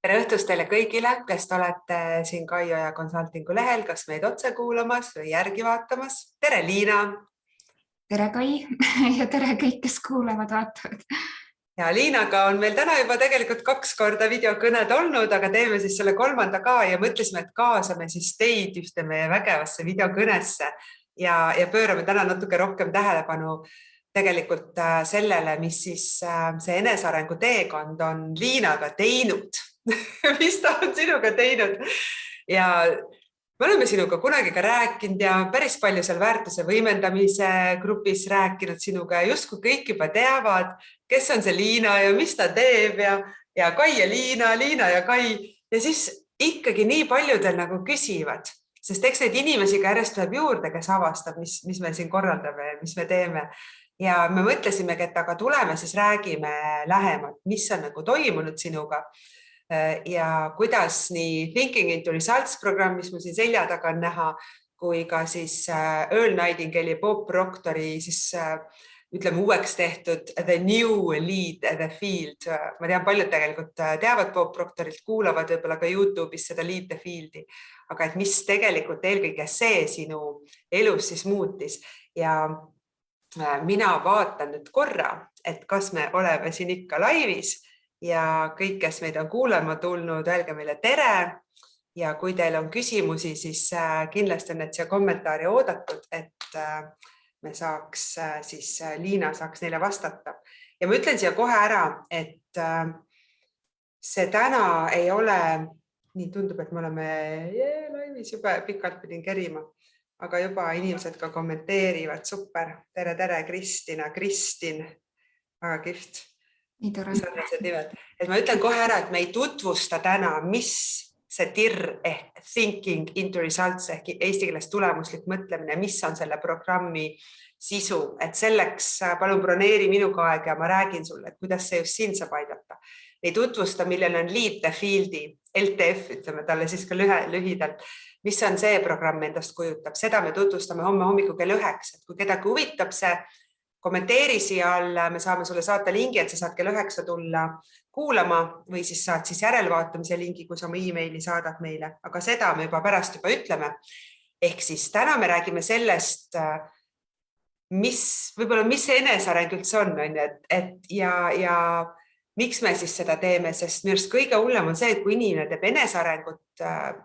Tere õhtust teile kõigile, kes te olete siin Kaio ja Consultingu lehel, kas meid otse kuulamas või järgi vaatamas. Tere, Liina! Tere, Kai ja tere kõik, kes kuulevad, vaatavad. Ja Liinaga on meil täna juba tegelikult 2 korda videokõned olnud, aga teeme siis selle 3. ka ja mõtlesime, et kaasame siis teid ühte meie vägevasse videokõnesse ja pöörame täna natuke rohkem tähelepanu tegelikult sellele, mis siis see enesearengu teekond on Liinaga teinud. Mis ta on sinuga teinud ja me oleme sinuga kunagi ka rääkinud ja päris palju seal väärtuse võimendamise grupis rääkinud sinuga ja justkui kõik juba teavad, kes on see Liina ja mis ta teeb ja Kai ja Liina, Liina ja Kai ja siis ikkagi nii paljudel nagu küsivad, sest eks neid inimesi ka järjest tuleb juurde, kes avastab, mis me siin korraldame ja mis me teeme. Ja me mõtlesimegi, et aga tuleme siis räägime lähemalt, mis on nagu toimunud sinuga ja kuidas nii Thinking into Results programm, mis mul siin selja taga on näha, kui ka siis Earl Nightingale ja Bob Proctori siis ütleme uueks tehtud The New Lead the Field. Ma tean, paljud tegelikult teavad Bob Proctorilt, kuulavad võib-olla ka YouTube'is seda Lead the Field'i, aga et mis tegelikult eelkõige see sinu elus siis muutis ja mina vaatan nüüd korra, et kas me oleme siin ikka laivis ja kõik, kes meid on kuulama tulnud, öelge meile tere ja kui teil on küsimusi, siis kindlasti on need siia kommentaari oodatud, et me saaks siis Liina saaks neile vastata. Ja ma ütlen siia kohe ära, et see täna ei ole, nii tundub, et me oleme laivis juba pikalt pidin kerima, aga juba inimesed ka kommenteerivad, super, tere, Kristina, Kristin, väga kihvt. Et ma ütlen kohe ära, et me ei tutvusta täna, mis see TIR ehk Thinking into Results ehk eesti keeles tulemuslik mõtlemine, mis on selle programmi sisu, et selleks palun broneeri minuga aeg ja ma räägin sulle, et kuidas see just siin saab aidata. Ei tutvusta, millel on Lead the Field'i, LTF, ütleme talle siis ka lühidalt, mis on see programm endast kujutab. Seda me tutvustame homme hommiku kell 9, et kui kedagi huvitab see, kommenteeri siia all, me saame sulle saata lingi, et sa saad kell 9 tulla kuulama või siis saad siis järelvaatamise lingi, kui sa oma e-maili saadad meile, aga seda me juba pärast juba ütleme. Ehk siis täna me räägime sellest, mis see eneseareng üldse on, ja miks me siis seda teeme, sest minu arust kõige hullem on see, et kui inimene teeb enesearengut,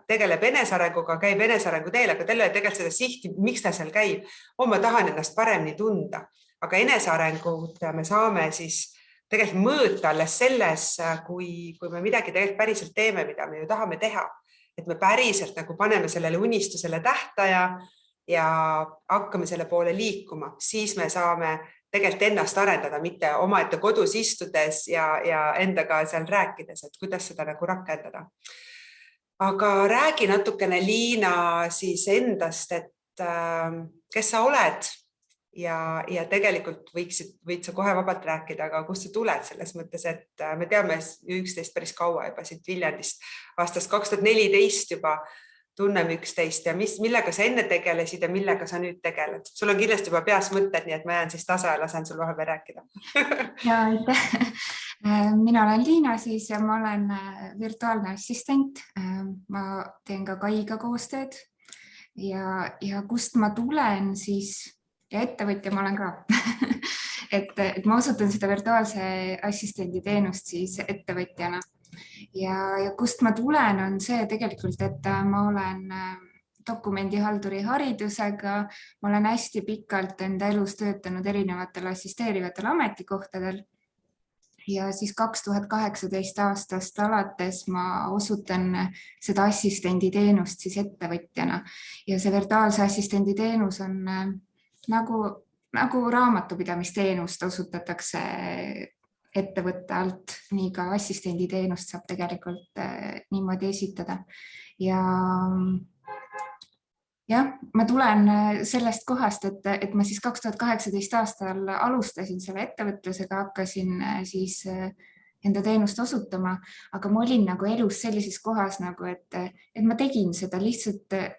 tegeleb enesearenguga, käib enesearengu teel, aga teil ei tegelikult seda sihti, miks ta seal käib, ma tahan ennast paremini tunda. Aga enesearengut me saame siis tegelikult mõõta alles selles, kui me midagi tegelikult päriselt teeme, mida me ju tahame teha. Et me päriselt nagu paneme sellele unistusele tähtaja ja hakkame selle poole liikuma. Siis me saame tegelikult ennast arendada, mitte omaette kodus istudes ja endaga seal rääkides, et kuidas seda nagu rakendada. Aga räägi natukene, Liina, siis endast, et kes sa oled? Ja tegelikult võid sa kohe vabalt rääkida, aga kust sa tuled selles mõttes, et me teame 11 päris kaua juba siit Viljandist, aastast 2014 juba tunneme 11 ja millega sa enne tegelesid ja millega sa nüüd tegeled. Sul on kindlasti juba peas mõtted, nii et ma jään siis tasa ja lasen sul vahepeal rääkida. Ja aitäh. Mina olen Liina siis ja ma olen virtuaalne assistent. Ma teen ka Kaiga koostööd ja kust ma tulen siis ja ettevõtja ma olen ka, et ma osutan seda virtuaalse assistendi teenust siis ettevõtjana ja kust ma tulen on see tegelikult, et ma olen dokumendihalduri haridusega, ma olen hästi pikalt enda elus töötanud erinevatel assisteerivatel ametikohtadel ja siis 2018 aastast alates ma osutan seda assistendi teenust siis ettevõtjana ja see virtuaalse assistendi teenus on nagu raamatupidamisteenust osutatakse ettevõtte alt, nii ka assistendi teenust saab tegelikult niimoodi esitada. Ja ma tulen sellest kohast, et ma siis 2018 aastal alustasin selle ettevõtlusega, hakkasin siis enda teenust osutama, aga ma olin nagu elus sellises kohas, et ma tegin seda lihtsalt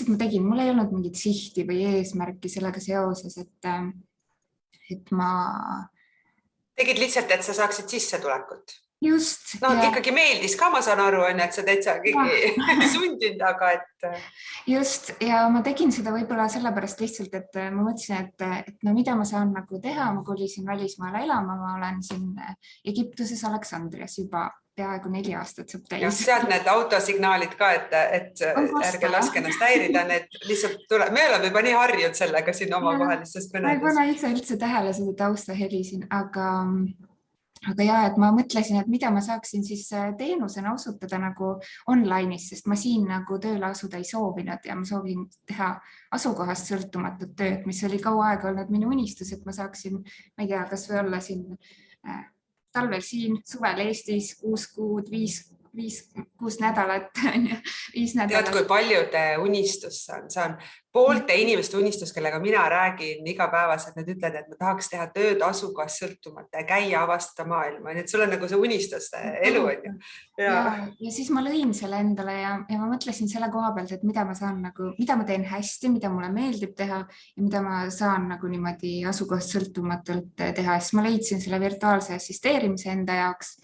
ma tegin, mul ei olnud mingit sihti või eesmärki sellega seoses, et ma... Tegid lihtsalt, et sa saaksid sissetulekut? just No ikkagi meeldis ka, ma saan aru, et sa täitsa keegi sundinud, aga just ja ma tegin seda võib-olla sellepärast lihtsalt, et ma mõtlesin, et no mida ma saan nagu teha, ma kolisin välismaale elama, ma olen siin Egiptuses Aleksandrias juba peaaegu 4 aastat saab täis. Ja sealt need autosignaalid ka, et ärge laske ennast häirida, need lihtsalt tuleb. Me oleme juba nii harjud sellega siin omavahelistes kõnedes. Ma ei pane ise üldse tähele seda taustaheli siin, aga ja, et ma mõtlesin, et mida ma saaksin siis teenusena osutada nagu online'is, sest ma siin nagu tööle asuda ei soovinud ja ma soovin teha asukohast sõltumatut tööd, mis oli kaua aega olnud minu unistus, et ma saaksin, ma ei tea, kas või olla siin talvel siin, suvel Eestis 6 kuud, 6 nädalat, 5 nädalat. Tead, kui paljude unistus see on poolte inimeste unistus, kellega mina räägin igapäevaselt, nad ütlevad, et ma tahaks teha tööd asukohast sõltumata ja käia avastada maailma. Nii et sul on nagu see unistuste elu on ju. Ja siis ma lõin selle endale ja ma mõtlesin selle koha pealt, et mida ma saan nagu, mida ma teen hästi, mida mulle meeldib teha ja mida ma saan nagu niimoodi asukohast sõltumatult teha. Siis ma leidsin selle virtuaalse assisteerimise enda jaoks,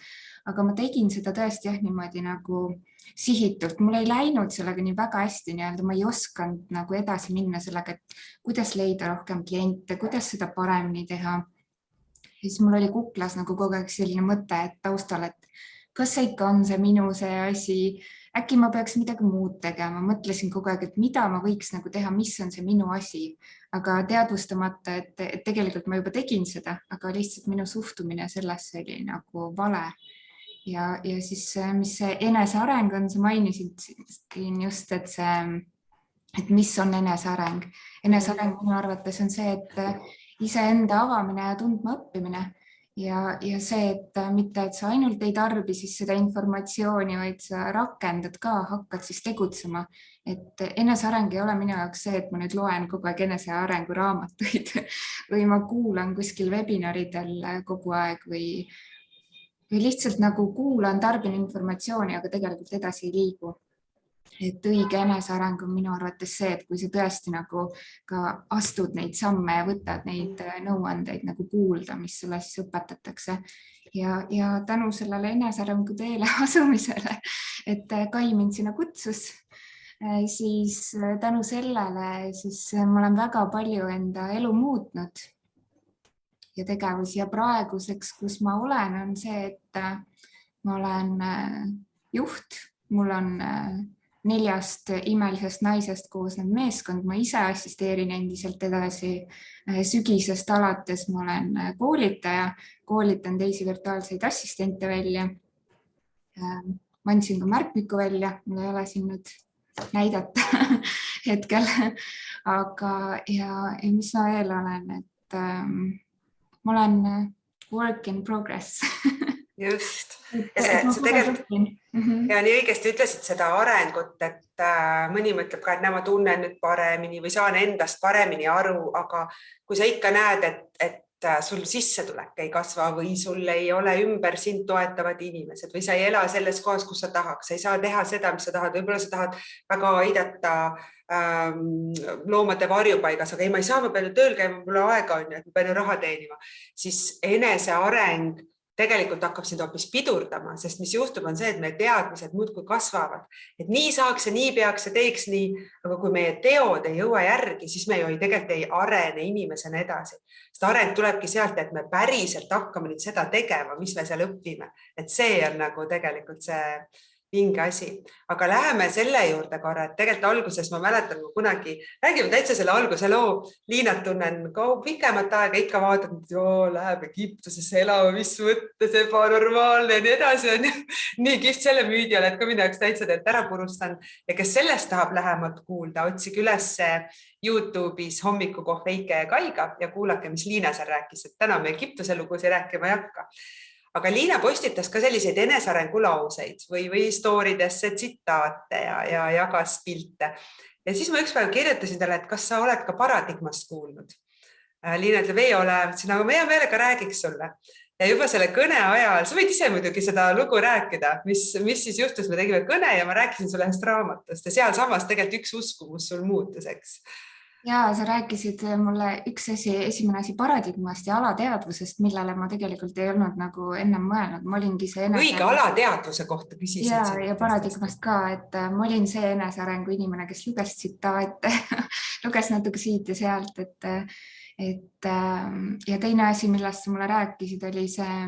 aga ma tegin seda tõesti niimoodi nagu sihitult. Mul ei läinud sellega nii väga hästi, ma ei osanud nagu edasi minna sellega, et kuidas leida rohkem kliente, kuidas seda paremini teha. Ja siis mul oli kuklas nagu kogu aeg selline mõte, et taustal, et kas see ikka on see minu see asi, äkki ma peaks midagi muud tegema. Mõtlesin kogu aeg, et mida ma võiks nagu teha, mis on see minu asi, aga teadvustamata, et tegelikult ma juba tegin seda, aga lihtsalt minu suhtumine sellesse oli nagu vale. Ja siis, mis see eneseareng on, sa mainisid just, et mis on eneseareng. Eneseareng minu arvates on see, et iseenda avamine ja tundma õppimine ja see, et mitte, et sa ainult ei tarbi siis seda informatsiooni, vaid sa rakendad ka, hakkad siis tegutsema. Et eneseareng ei ole minu jaoks see, et ma nüüd loen kogu aeg enesearengu raamatuid või ma kuulan kuskil webinaridel kogu aeg või lihtsalt nagu kuulan, tarbin informatsiooni, aga tegelikult edasi ei liigu. Et õige eneseareng on minu arvates see, et kui sa tõesti nagu ka astud neid samme ja võtad neid nõuandeid nagu kuulda, mis sulle siis õpetatakse. Ja tänu sellele enesearengu teele asumisele, et Kai mind sinna kutsus, siis tänu sellele siis ma olen väga palju enda elu muutnud ja tegevusi ja praeguseks, kus ma olen, on see, et ma olen juht, mul on 4 imelisest naisest koosnev meeskond, ma ise assisteerin endiselt edasi. Sügisest alates ma olen koolitaja, koolitan teisi virtuaalseid assistente välja. Ma andsin ka märkmiku välja, mul ei ole siin nüüd näidata hetkel, aga ja mis ma veel olen, et ma olen work in progress. Just. Ja sa tegelikult ja nii õigesti ütlesid seda arengut, et mõni mõtleb ka, et ma tunnen nüüd paremini või saan endast paremini aru, aga kui sa ikka näed, et sul sissetulek ei kasva või sul ei ole ümber sind toetavad inimesed või sa ei ela selles kohas, kus sa tahaks, sa ei saa teha seda, mis sa tahad, võib-olla sa tahad väga aidata loomade varjupaigas, aga ma ei saa, ma pean tööl käima, mul aega on, et ma pean raha teenima, siis eneseareng tegelikult hakkab sind hoopis pidurdama, sest mis juhtub on see, et meie teadmised muudkui kasvavad, et nii saaks ja nii peaks ja teeks nii, aga kui meie teod ei jõua järgi, siis me ju tegelikult ei arene inimesena edasi. Sest areng tulebki sealt, et me päriselt hakkame nüüd seda tegema, mis me seal õpime, et see on nagu tegelikult see vinge asi. Aga läheme selle juurde korra, et tegelikult alguses ma mäletan, kui kunagi räägime täitsa selle alguse loo, Liinat tunnen pikemat aega, ikka vaatad, et läheb Egiptusesse elama, mis mõttes ebanormaalne ja nii edasi on nii kihvt selle müüdi oled ka minu jaoks täitsa teelt ära purustan ja kes sellest tahab lähemalt kuulda, otsige üles YouTube'is hommikukohv Eike ja Kaiga ja kuulake, mis Liina seal rääkis, et täna me Egiptuse lugusid rääkima ei hakka. Aga Liina postitas ka selliseid enesarengulauseid või stooridesse tsitaate ja jagas pilte. Ja siis ma ükspäev kirjutasin talle, et kas sa oled ka paradigmast kuulnud. Liina ütleb, ei ole, aga ma hea meelega räägiks sulle. Ja juba selle kõne ajal, sa võid ise muidugi seda lugu rääkida, mis siis juhtus, me tegime kõne ja ma rääkisin sulle ühest raamatust ja seal samas tegelikult üks uskumus sul muutuseks. Ja sa rääkisid mulle esimene asi paradigmast ja alateadvusest, millele ma tegelikult ei olnud nagu ennem mõelnud. Ma olingi see õige, alateadvuse kohta küsisin ja paradigmast ka, et ma olin see enesearengu inimene, kes luges tsitaate, luges natuke siit ja sealt, ja teine asi, millest sa mulle rääkisid, oli see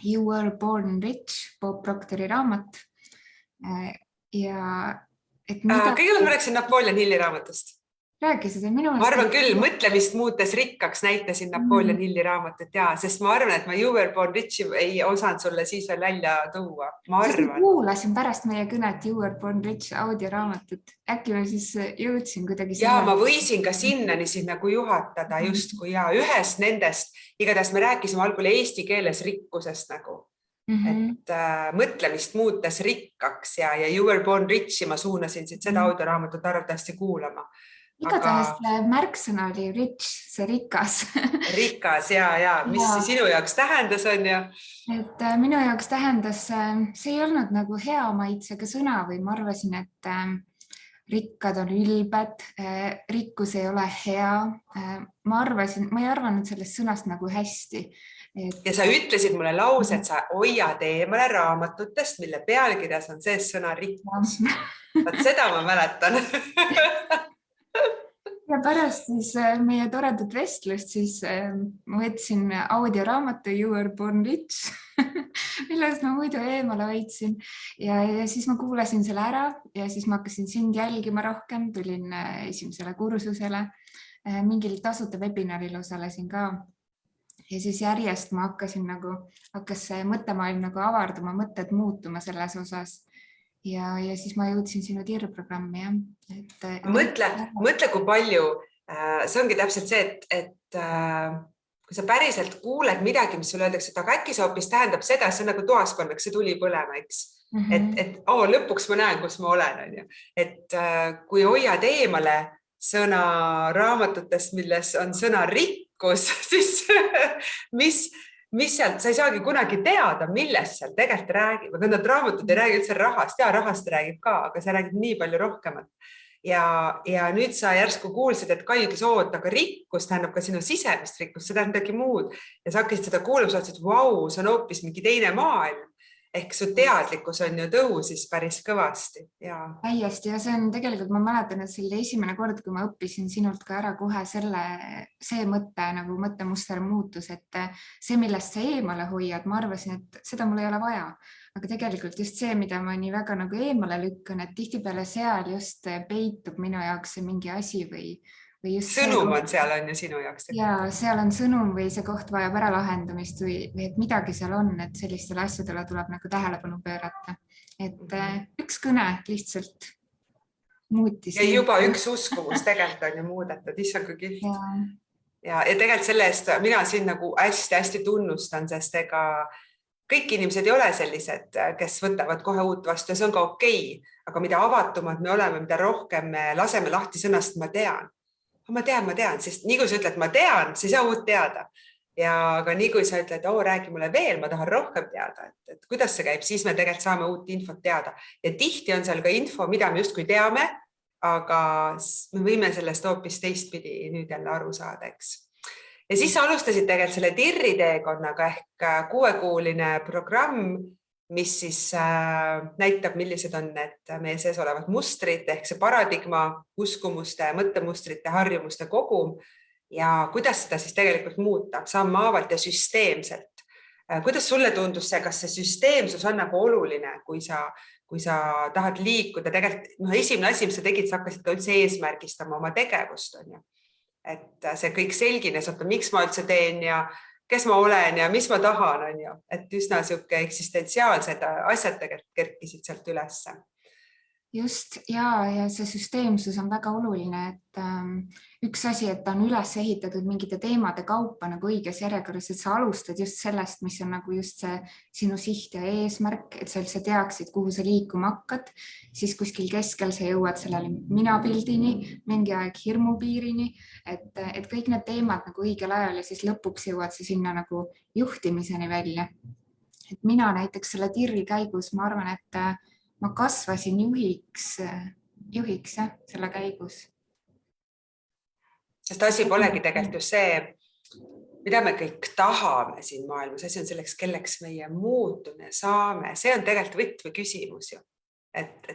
You Were Born Rich, Bob Proctori raamat. Ja et mida... Kõigepealt ma rääkisin Napoleon Hilli raamatust. Rääkisid, ma arvan küll, mõtlemist muutes rikkaks näitasin Napoleon Hilli raamatut sest ma arvan, et ma You Were Born Rich ei osanud sulle siis veel välja tuua. Ma kuulasin pärast meie kõnet You Were Born Rich audioraamatut. Äkki ma siis jõudsin kuidagi... ma võisin ka sinnani nagu juhatada justkui ühest nendest. Igatahes me rääkisime algul eesti keeles rikkusest nagu. Et mõtlemist muutes rikkaks ja You Were Born Richi ma suunasin siit seda audioraamatut arvatavasti kuulama. Igatahes märksõna oli rich, see rikas. Rikas mis sinu jaoks tähendas on ju? Et minu jaoks tähendas, see ei olnud nagu hea maitsega sõna või ma arvasin, et rikkad on ülbed, rikkus ei ole hea. Ma ei arvanud sellest sõnast nagu hästi. Ja sa ütlesid mulle lause, et sa hoiad eemale raamatutest, mille pealkirjas on see sõna rikkus. Seda ma mäletan. Ja pärast siis meie toredat vestlust siis ma võtsin audioraamatu You Were Born Rich, millest ma muidu eemale hoidsin ja siis ma kuulasin selle ära ja siis ma hakkasin sind jälgima rohkem, tulin esimesele kursusele, mingil tasuta webinaril osalesin ka ja siis järjest ma hakkas see mõttemaailm nagu avarduma, mõtted muutuma selles osas. Ja siis ma jõudsin sinu tiirprogrammi. Mõtle, kui palju, see ongi täpselt see, et kui sa päriselt kuuled midagi, mis sulle öeldakse, et aga äkki see hoopis tähendab seda, see on nagu toaskonnaks, see tuli põlema, eks. Et lõpuks ma näen, kus ma olen. Et kui hoiad eemale sõna raamatutest, milles on sõna rikkus, siis mis sealt, sa ei saagi kunagi teada, millest seal tegelikult räägib, aga need raamatud ei räägi üldse rahast, rahast räägib ka, aga see räägib nii palju rohkemat. Ja nüüd sa järsku kuulsid, et Kai ütles, aga rikkus tähendab ka sinu sisemist rikkust, see tähendab midagi muud. Ja sa hakkasid seda kuulama, sa ütlesid, et vau, see on hoopis mingi teine maailm. Ehk su teadlikkus on ju tõusis päris kõvasti. Täiesti ja see on tegelikult, ma mäletan, et see oli esimene kord, kui ma õppisin sinult ka ära kohe see mõte, nagu mõttemuster muutus, et see, millest sa eemale hoiad, ma arvasin, et seda mul ei ole vaja. Aga tegelikult just see, mida ma nii väga nagu eemale lükkan, et tihtipeale seal just peitub minu jaoks see mingi asi või sõnum on seal on ju sinu jaoks. Ja seal on sõnum või see koht vajab ära lahendamist või et midagi seal on, et sellistele asjadele tuleb nagu tähelepanu pöörata. Et üks kõne lihtsalt muutis. Ja juba üks uskumus tegelikult on ju muudetud, issand kui kihvt. Ja tegelikult selle eest mina siin nagu hästi tunnustan, sest ega kõik inimesed ei ole sellised, kes võtavad kohe uut vastu ja see on ka okei. Aga mida avatumad me oleme, mida rohkem me laseme lahti sõnast, ma tean, sest nii kui sa ütled, ma tean, sa ei saa uut teada. Aga nii kui sa ütled, räägi mulle veel, ma tahan rohkem teada, et kuidas see käib, siis me tegelikult saame uut infot teada. Ja tihti on seal ka info, mida me justkui teame, aga me võime sellest hoopis teistpidi nüüd jälle aru saada, eks. Ja siis alustasid tegelikult selle TIRI teekonnaga ehk 6-kuuline programm, mis siis näitab, millised on need meie sees olevad mustrid ehk see paradigma, uskumuste, mõttemustrite, harjumuste kogum ja kuidas seda siis tegelikult muuta sammhaavalt ja süsteemselt. Kuidas sulle tundus see, kas see süsteemsus on nagu oluline, kui sa tahad liikuda, tegelikult esimene asi, mis sa tegid, sa hakkasid ka üldse eesmärgistama oma tegevust, on ju. Et see kõik selgines, miks ma üldse teen ja kes ma olen ja mis ma tahan, on ju. Et üsna siuke eksistentsiaalsed asjad tegelikult kerkisid sealt ülesse. Just ja see süsteemsus on väga oluline, et üks asi, et ta on üles ehitatud mingite teemade kaupa nagu õiges järjekorras, et sa alustad just sellest, mis on nagu just see sinu siht ja eesmärk, et sa üldse teaksid, kuhu sa liikuma hakkad, siis kuskil keskel sa jõuad sellele minapildini, mingi aeg hirmupiirini, et kõik need teemad nagu õigel ajal ja siis lõpuks jõuad sa sinna nagu juhtimiseni välja. Et mina näiteks selle TIRI käigus, ma arvan, et ma kasvasin juhiks selle käigus. sest asi polegi tegelikult ju see, mida me kõik tahame siin maailmas, asi on selleks, kelleks meie muutume saame, see on tegelikult võtmeküsimus ju. Et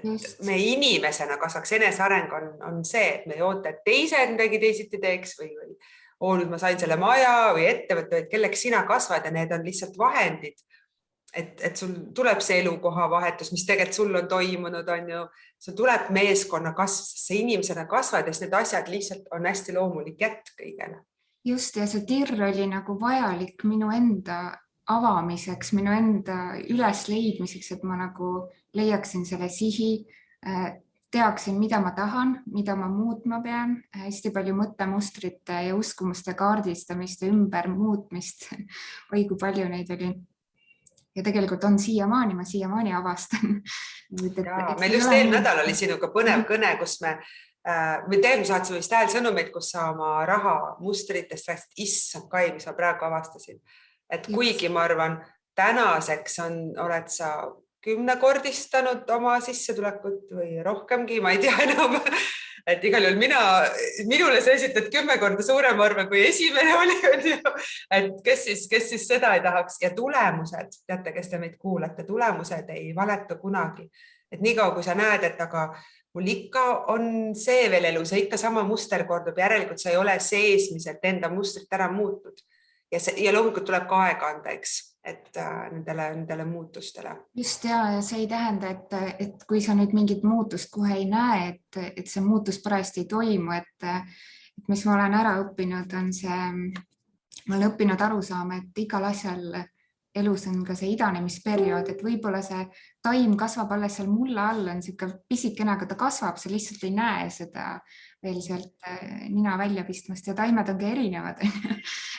me inimesena kasvaks, eneseareng on see, et me ei oota, et teised midagi teisiti teeks või nüüd ma sain selle maja või ettevõtte, et kelleks sina kasvad ja need on lihtsalt vahendid. Et sul tuleb see elukoha vahetus, mis tegelikult sul on toimunud, on ju, sul tuleb meeskonna kasv, sest see inimesena kasvad ja need asjad lihtsalt on hästi loomulik jätk kõigele. Just, ja see tirr oli nagu vajalik minu enda avamiseks, minu enda ülesleidmiseks, et ma nagu leiaksin selle sihi, teaksin, mida ma tahan, mida ma muutma pean, hästi palju mõttemustrite ja uskumuste kaardistamist ja ümber muutmist. Oi, kui palju neid oli. Ja tegelikult on siiamaani, ma siiamaani avastan. Meil just eelmine nädal oli sinuga põnev kõne, kus me saatsime vist häälsõnumeid, kus sa oma raha mustritest rääkisid, issand Kai, mis ma praegu avastasin. Et kuigi ma arvan, tänaseks oled sa 10-kordistanud oma sissetulekut või rohkemgi, ma ei tea enam. Et igal juhul minule sa esitad 10 korda suurem arve kui esimene oli. Et kes siis seda ei tahaks. Ja tulemused, teate, kes te meid kuulate, tulemused ei valeta kunagi. Et niikaua, kui sa näed, et aga mul ikka on see veel elu, see ikka sama muster kordub, järelikult sa ei ole seesmiselt enda mustrit ära muutnud. Ja loomulikult tuleb ka aega anda, eks, et nendele muutustele. Just ja see ei tähenda, et kui sa nüüd mingit muutust kohe ei näe, et see muutus parajasti ei toimu, et mis ma olen ära õppinud, on see, ma olen õppinud aru saama, et igal asjal elus on ka see idanemisperiood, et võib-olla see taim kasvab alles seal mulla all, on siuke pisikene, aga ta kasvab, sa lihtsalt ei näe seda veel sealt nina välja pistmast ja taimed on ka erinevad.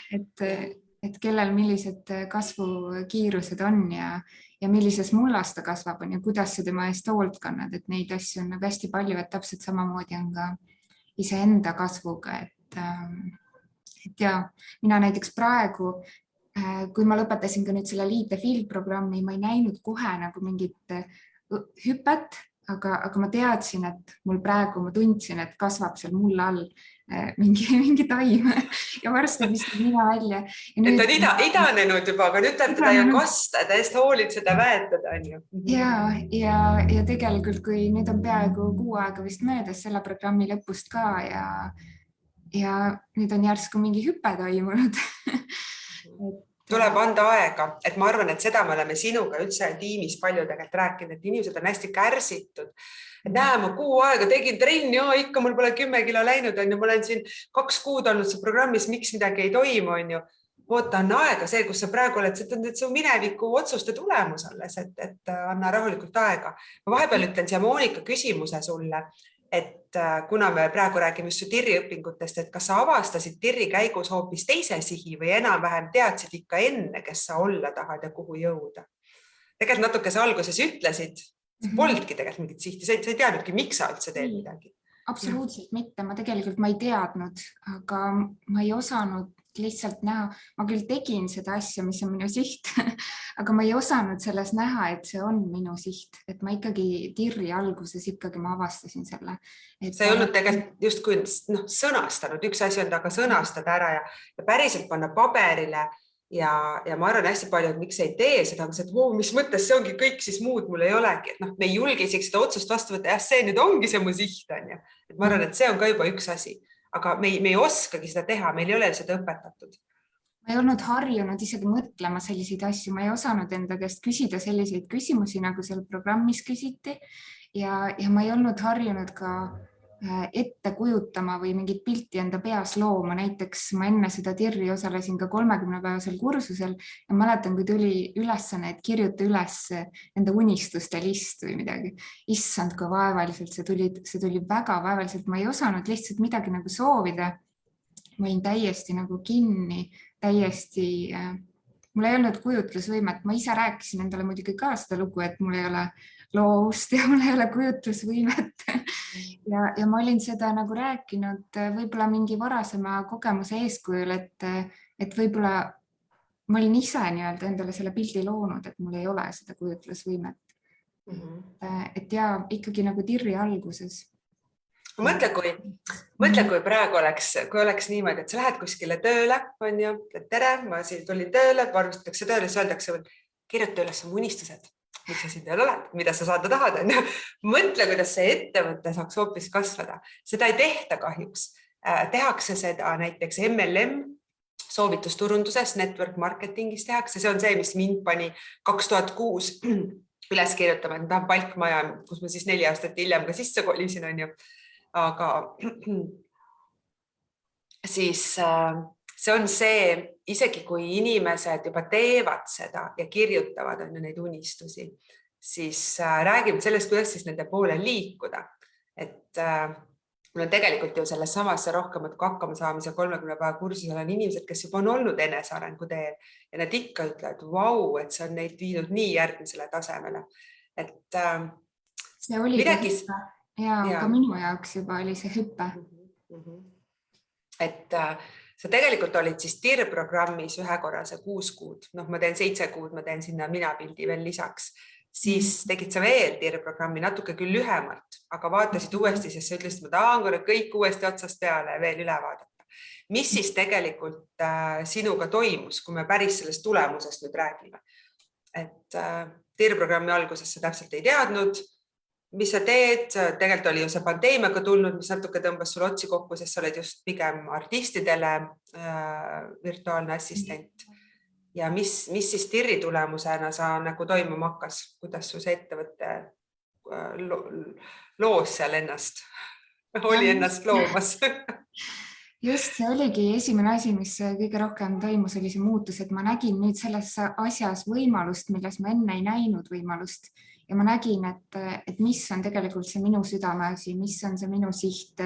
Et kellel millised kasvukiirused on ja millises mullas ta kasvab on ja kuidas sa tema eest hoolt kannad, et neid asju on hästi palju, et täpselt samamoodi on ka iseenda kasvuga, et ja mina näiteks praegu, kui ma lõpetasin ka nüüd selle Lead the Field programmi, ma ei näinud kohe nagu mingit hüpet, aga ma teadsin, et mul praegu ma tundsin, et kasvab seal mulla all mingi taim ja varsti vistab nina välja. Et on idanenud juba, aga nüüd teda ju kasta, täiesti hoolid seda väetada. Ja tegelikult, kui nüüd on peaaegu 6 aega vist möödas selle programmi lõpust ka ja nüüd on järsku mingi hüpe toimunud. Tuleb anda aega, et ma arvan, et seda me oleme sinuga üldse tiimis palju tegelikult rääkinud, et inimesed on hästi kärsitud. Et näe, ma 6 aega tegin trenni, ikka mul pole 10 kilo läinud, on ju, ma olen siin 2 kuud olnud see programmis, miks midagi ei toimu, on ju. Oota, on aega see, kus sa praegu oled, see on mineviku otsuste tulemus alles, et anna rahulikult aega. Ma vahepeal ütlen siia Moonika küsimuse sulle, et kuna me praegu räägime just su tirriõpingutest, et kas sa avastasid tirri käigus hoopis teise sihi või enam-vähem teadsid ikka enne, kes sa olla tahad ja kuhu jõuda? Tegelikult natuke sa alguses ütlesid, polnudki tegelikult mingit sihti, sa ei teadnudki, miks sa üldse teed midagi. Absoluutselt mitte, ma tegelikult ei teadnud, aga ma ei osanud lihtsalt näha, ma küll tegin seda asja, mis on minu siht, aga ma ei osanud selles näha, et see on minu siht, et ma ikkagi tirri alguses ikkagi ma avastasin selle. Sa ei olnud tegelikult just kui sõnastanud, üks asi on aga sõnastada ära ja päriselt panna paberile ja ma arvan hästi palju, et miks ei tee seda, on see, et mis mõttes see ongi kõik, siis muud mul ei olegi, et me ei julge isegi seda otsust vastu võtta, see nüüd ongi see mu siht, on ju. Et ma arvan, et see on ka juba üks asi. Aga me ei oskagi seda teha, meil ei ole seda õpetatud. Ma ei olnud harjunud isegi mõtlema selliseid asju, ma ei osanud enda käest küsida selliseid küsimusi, nagu seal programmis küsiti ja ma ei olnud harjunud ka ette kujutama või mingit pilti enda peas looma. Näiteks ma enne seda tirri osalesin ka 30-päevasel kursusel ja mäletan, kui tuli ülesanne, et kirjuta üles enda unistuste list või midagi. Issand, kui vaevaliselt see tuli väga vaevaliselt. Ma ei osanud lihtsalt midagi nagu soovida. Ma olin täiesti nagu kinni, mul ei olnud kujutlusvõimet. Ma ise rääkisin endale muidugi ka seda lugu, et mul ei ole loovust ja mul ei ole kujutlusvõimet. Ja ma olin seda nagu rääkinud võib-olla mingi varasema kogemuse eeskujul, et võib-olla ma olin ise endale selle pildi loonud, et mul ei ole seda kujutlusvõimet. Et ja ikkagi nagu tirri alguses. mõtle, kui praegu oleks niimoodi, et sa lähed kuskile tööle, on ju, tere, ma siin tulin tööle, varvustatakse tööle, siis öeldakse, kirjuta üles oma unistused, miks sa siin tööl oled, mida sa saada tahad, on ju. Mõtle, kuidas see ettevõte saaks hoopis kasvada. Seda ei tehta kahjuks. Tehakse seda näiteks MLM soovitusturunduses, network marketingis tehakse. See on see, mis mind pani 2006 üles kirjutama, et ma tahan palkmaja, kus ma siis 4 aastat hiljem ka sisse kolisin, on ju. Aga siis see on see, isegi kui inimesed juba teevad seda ja kirjutavad on ju neid unistusi, siis räägime sellest, kuidas siis nende poole liikuda. Et mul on tegelikult ju selles samasse rohkemat kui hakkama saamise 30 päeva kursusel on inimesed, kes juba on olnud enesearengu teel ja nad ikka ütlevad, vau, et see on neid viinud nii järgmisele tasemele. Et see oli midagi... ka minu jaoks juba oli see hüppe. Et sa tegelikult olid siis TIR-programmis ühe korra see 6 kuud, ma teen 7 kuud, ma teen sinna minapildi veel lisaks. Siis tegid sa veel TIR-programmi natuke küll lühemalt, aga vaatasid uuesti, sest sa ütlesid, ma tahan korra kõik uuesti otsast peale ja veel üle vaadata. Mis siis tegelikult sinuga toimus, kui me päris sellest tulemusest nüüd räägime? Et TIR-programmi alguses sa täpselt ei teadnud, mis sa teed, tegelikult oli ju see pandeemiaga tulnud, mis natuke tõmbas sul otsi kokku, sest sa oled just pigem artistidele virtuaalne assistent. Ja mis siis TIR-i tulemusena sa nagu toimuma hakkas? Kuidas su see ettevõtte loos seal ennast loomas? Just, see oligi esimene asi, mis kõige rohkem toimus, oli see muutus, et ma nägin nüüd selles asjas võimalust, milles ma enne ei näinud võimalust. Ja ma nägin, et mis on tegelikult see minu südameasi, mis on see minu siht,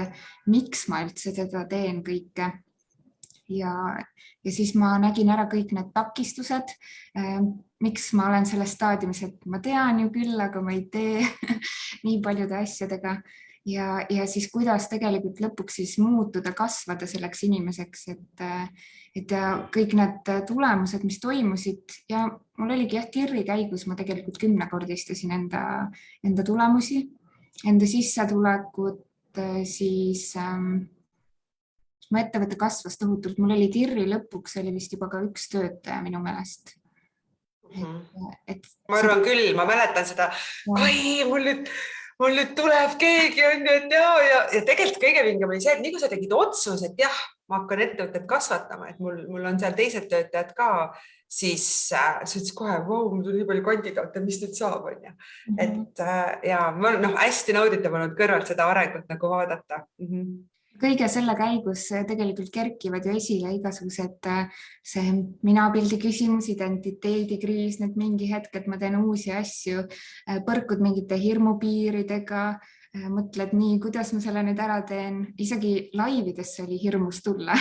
miks ma üldse teda teen kõike. Ja siis ma nägin ära kõik need takistused, miks ma olen selles staadiumis, et ma tean ju küll, aga ma ei tee nii paljude asjadega. Ja siis kuidas tegelikult lõpuks siis muutuda, kasvada selleks inimeseks, et kõik need tulemused, mis toimusid ja mul oligi TIR-i käigus, ma tegelikult 10-kordistasin enda tulemusi, enda sissetulekut, siis mu ettevõte kasvas tohutult, mul oli TIR-i lõpuks, oli vist juba ka 1 töötaja minu meelest. Ma arvan küll, ma mäletan seda, mul nüüd tuleb keegi on ju, et ja tegelikult kõige vingem oli see, et nii kui sa tegid otsus, et jah, ma hakkan ettevõtet kasvatama, et mul on seal teised töötajad ka, siis sa ütles kohe, vau, mul tuli nii palju kandidaate, mis nüüd saab, on ju. Et ja ma hästi nauditav olnud kõrvalt seda arengut nagu vaadata. Kõige selle käigus tegelikult kerkivad ju esile igasugused see minapildi küsimus, identiteedikriis, need mingi hetk, et ma teen uusi asju, põrkud mingite hirmupiiridega, mõtled nii, kuidas ma selle nüüd ära teen, isegi laividesse oli hirmus tulla.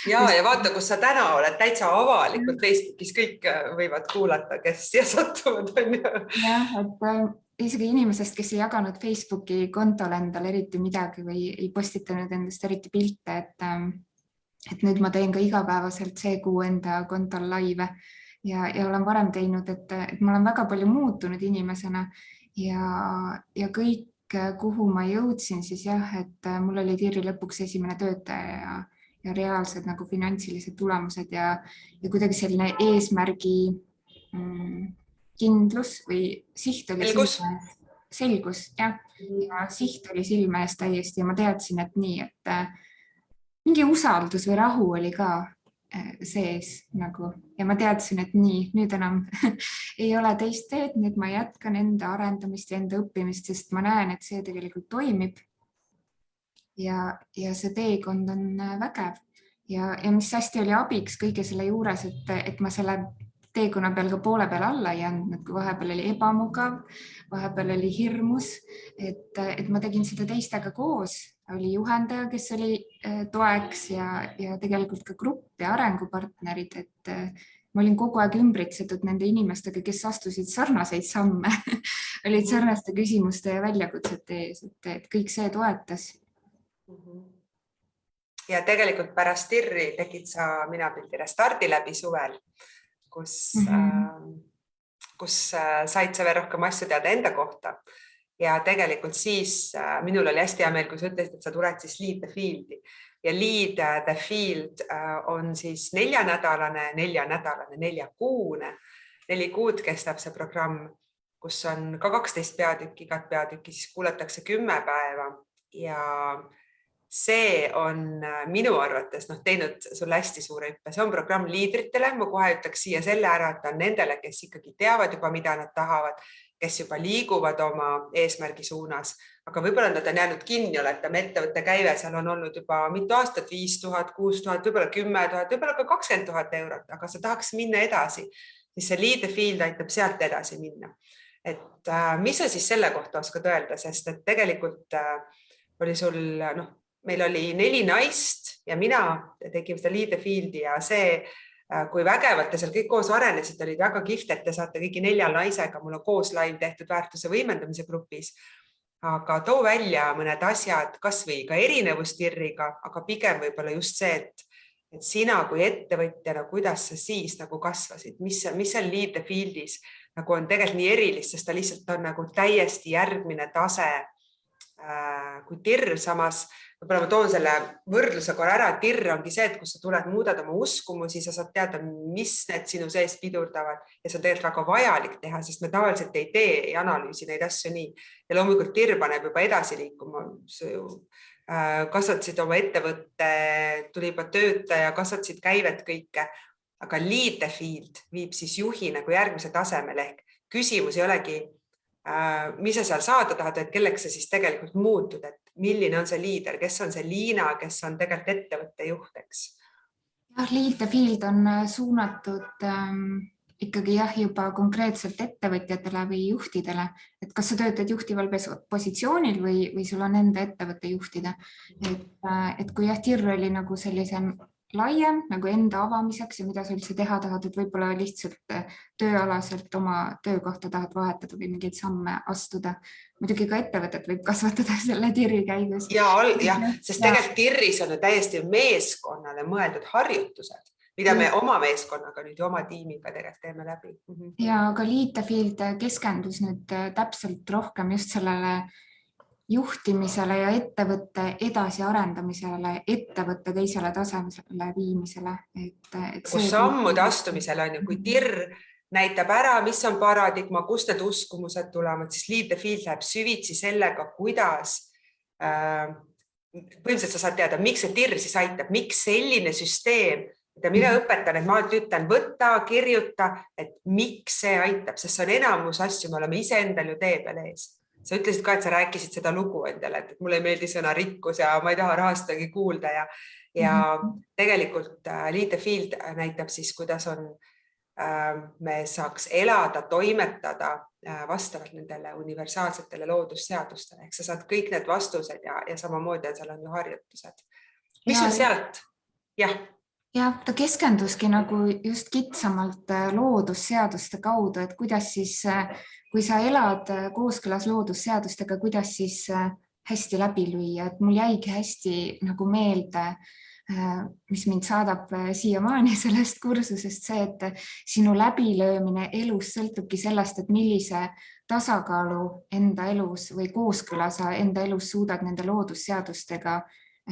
Ja vaata, kus sa täna oled täitsa avalikult Facebookis, kõik võivad kuulata, kes siia sattuvad. Jah, et isegi inimesest, kes ei jaganud Facebooki kontol endal eriti midagi või ei postitanud endast eriti pilte, et nüüd ma teen ka igapäevaselt see kuu enda kontol laive ja olen varem teinud, et ma olen väga palju muutunud inimesena ja kõik, kuhu ma jõudsin, siis jah, et mul oli TIR-i lõpuks esimene töötaja ja reaalsed nagu finantsilised tulemused ja kuidagi selline eesmärgi kindlus või siht oli selgus, jah. Ja siht oli silme ees täiesti ja ma teadsin, et nii, et mingi usaldus või rahu oli ka sees nagu ja ma teadsin, et nii, nüüd enam ei ole teist teed, nüüd ma jätkan enda arendamist ja enda õppimist, sest ma näen, et see tegelikult toimib ja see teekond on vägev ja mis hästi oli abiks kõige selle juures, et ma selle teekonna peal ka poole peal alla ei andnud, kui vahepeal oli ebamugav, vahepeal oli hirmus, et ma tegin seda teistega koos, oli juhendaja, kes oli toeks ja tegelikult ka grupp ja arengupartnerid, et ma olin kogu aeg ümbritsetud nende inimestega, kes astusid sarnaseid samme, olid sarnaste küsimuste ja väljakutsete ees, et kõik see toetas. Ja tegelikult pärast TIR-i tegid sa minapildi restardi läbi suvel, kus said sa veel rohkem asju teada enda kohta ja tegelikult siis minul oli hästi hea meel, kui sa ütlesid, et sa tuled siis Lead the Field'i ja Lead the Field on siis 4-nädalane, 4-kuune, 4 kuud kestab see programm, kus on ka 12 peatükki, igat peatükki siis kuulatakse 10 päeva ja see on minu arvates teinud sulle hästi suure hüppe. See on programm liidritele. Ma kohe ütleks siia selle ära, et on nendele, kes ikkagi teavad juba, mida nad tahavad, kes juba liiguvad oma eesmärgi suunas, aga võib-olla nad on jäänud kinni, oletame, ettevõtte käive seal on olnud juba mitu aastat, 5000, 6000, võib-olla 10 000, võib-olla ka 20 000 eurot, aga sa tahaks minna edasi, siis see Lead the Field aitab sealt edasi minna. Et mis sa siis selle kohta oskad öelda, sest et tegelikult oli sul, meil oli 4 naist ja mina tegime seda Lead the Field'i ja see, kui vägevalt te seal kõik koos arenesite, olid väga kihvt, et te saate kõigi 4 naisega, mul on koos live tehtud väärtuse võimendamise grupis, aga too välja mõned asjad, kas või ka erinevust Irriga, aga pigem võib-olla just see, et sina kui ettevõtjana, kuidas sa siis nagu kasvasid, mis seal Lead the Field'is nagu on tegelikult nii erilist, sest ta lihtsalt on nagu täiesti järgmine tase kui TIR, samas võib-olla ma toon selle võrdluse korra ära, et TIR ongi see, et kus sa tuled, muudad oma uskumusi, sa saad teada, mis need sinu sees pidurdavad ja see on tegelikult väga vajalik teha, sest me tavaliselt ei tee, ei analüüsi neid asju nii. Ja loomulikult TIR paneb juba edasi liikuma, kasvatasid oma ettevõtte, tuli juba töötaja, kasvatasid käivet kõike, aga Lead the Field viib siis juhi nagu järgmise tasemele ehk küsimus ei olegi, mis sa seal saada tahad, et kelleks sa siis tegelikult muutud, et milline on see liider, kes on see Liina, kes on tegelikult ettevõtte juht, eks? Lead the Field on suunatud ikkagi juba konkreetselt ettevõtjatele või juhtidele, et kas sa töötad juhtival positsioonil või sul on enda ettevõtte juhtida. Et kui TIR oli nagu sellisem laiem nagu enda avamiseks ja mida sa üldse teha tahad, et võib-olla lihtsalt tööalaselt oma töökohta tahad vahetada või mingeid samme astuda. Muidugi ka ettevõtet võib kasvatada selle TIR-i käigus. Ja, sest tegelikult TIR-is on täiesti meeskonnale mõeldud harjutused, mida me oma meeskonnaga nüüd oma tiimiga tegelikult teeme läbi. Ja aga Lead the Field keskendus nüüd täpselt rohkem just sellele juhtimisele ja ettevõtte edasiarendamisele, ettevõtte teisele tasemele viimisele. Kus sammude astumisele on ju, kui TIR näitab ära, mis on paradigma, kust need uskumused tulevad, siis Lead the Field läheb süvitsi sellega, kuidas põhimõtteliselt sa saad teada, miks see TIR siis aitab, miks selline süsteem, mida mina õpetan, et ma ütlen, võtta, kirjuta, et miks see aitab, sest see on enamus asju, me oleme ise endal ju tee peal ees. Sa ütlesid ka, et sa rääkisid seda lugu endale, et mulle ei meeldi sõna rikkus ja ma ei taha rahastagi kuulda ja tegelikult Lead the Field näitab siis, kuidas on, me saaks elada, toimetada vastavalt nendele universaalsetele loodusseadustele. Ehk sa saad kõik need vastused ja samamoodi seal on ju harjutused. Mis on sealt? Ja ta keskenduski nagu just kitsamalt loodusseaduste kaudu, et kuidas siis, kui sa elad kooskõlas loodusseadustega, kuidas siis hästi läbi lüüa, et mul jäigi hästi nagu meelde, mis mind saadab siiamaani sellest kursusest see, et sinu läbilöömine elus sõltubki sellest, et millise tasakaalu enda elus või kooskõla sa enda elus suudad nende loodusseadustega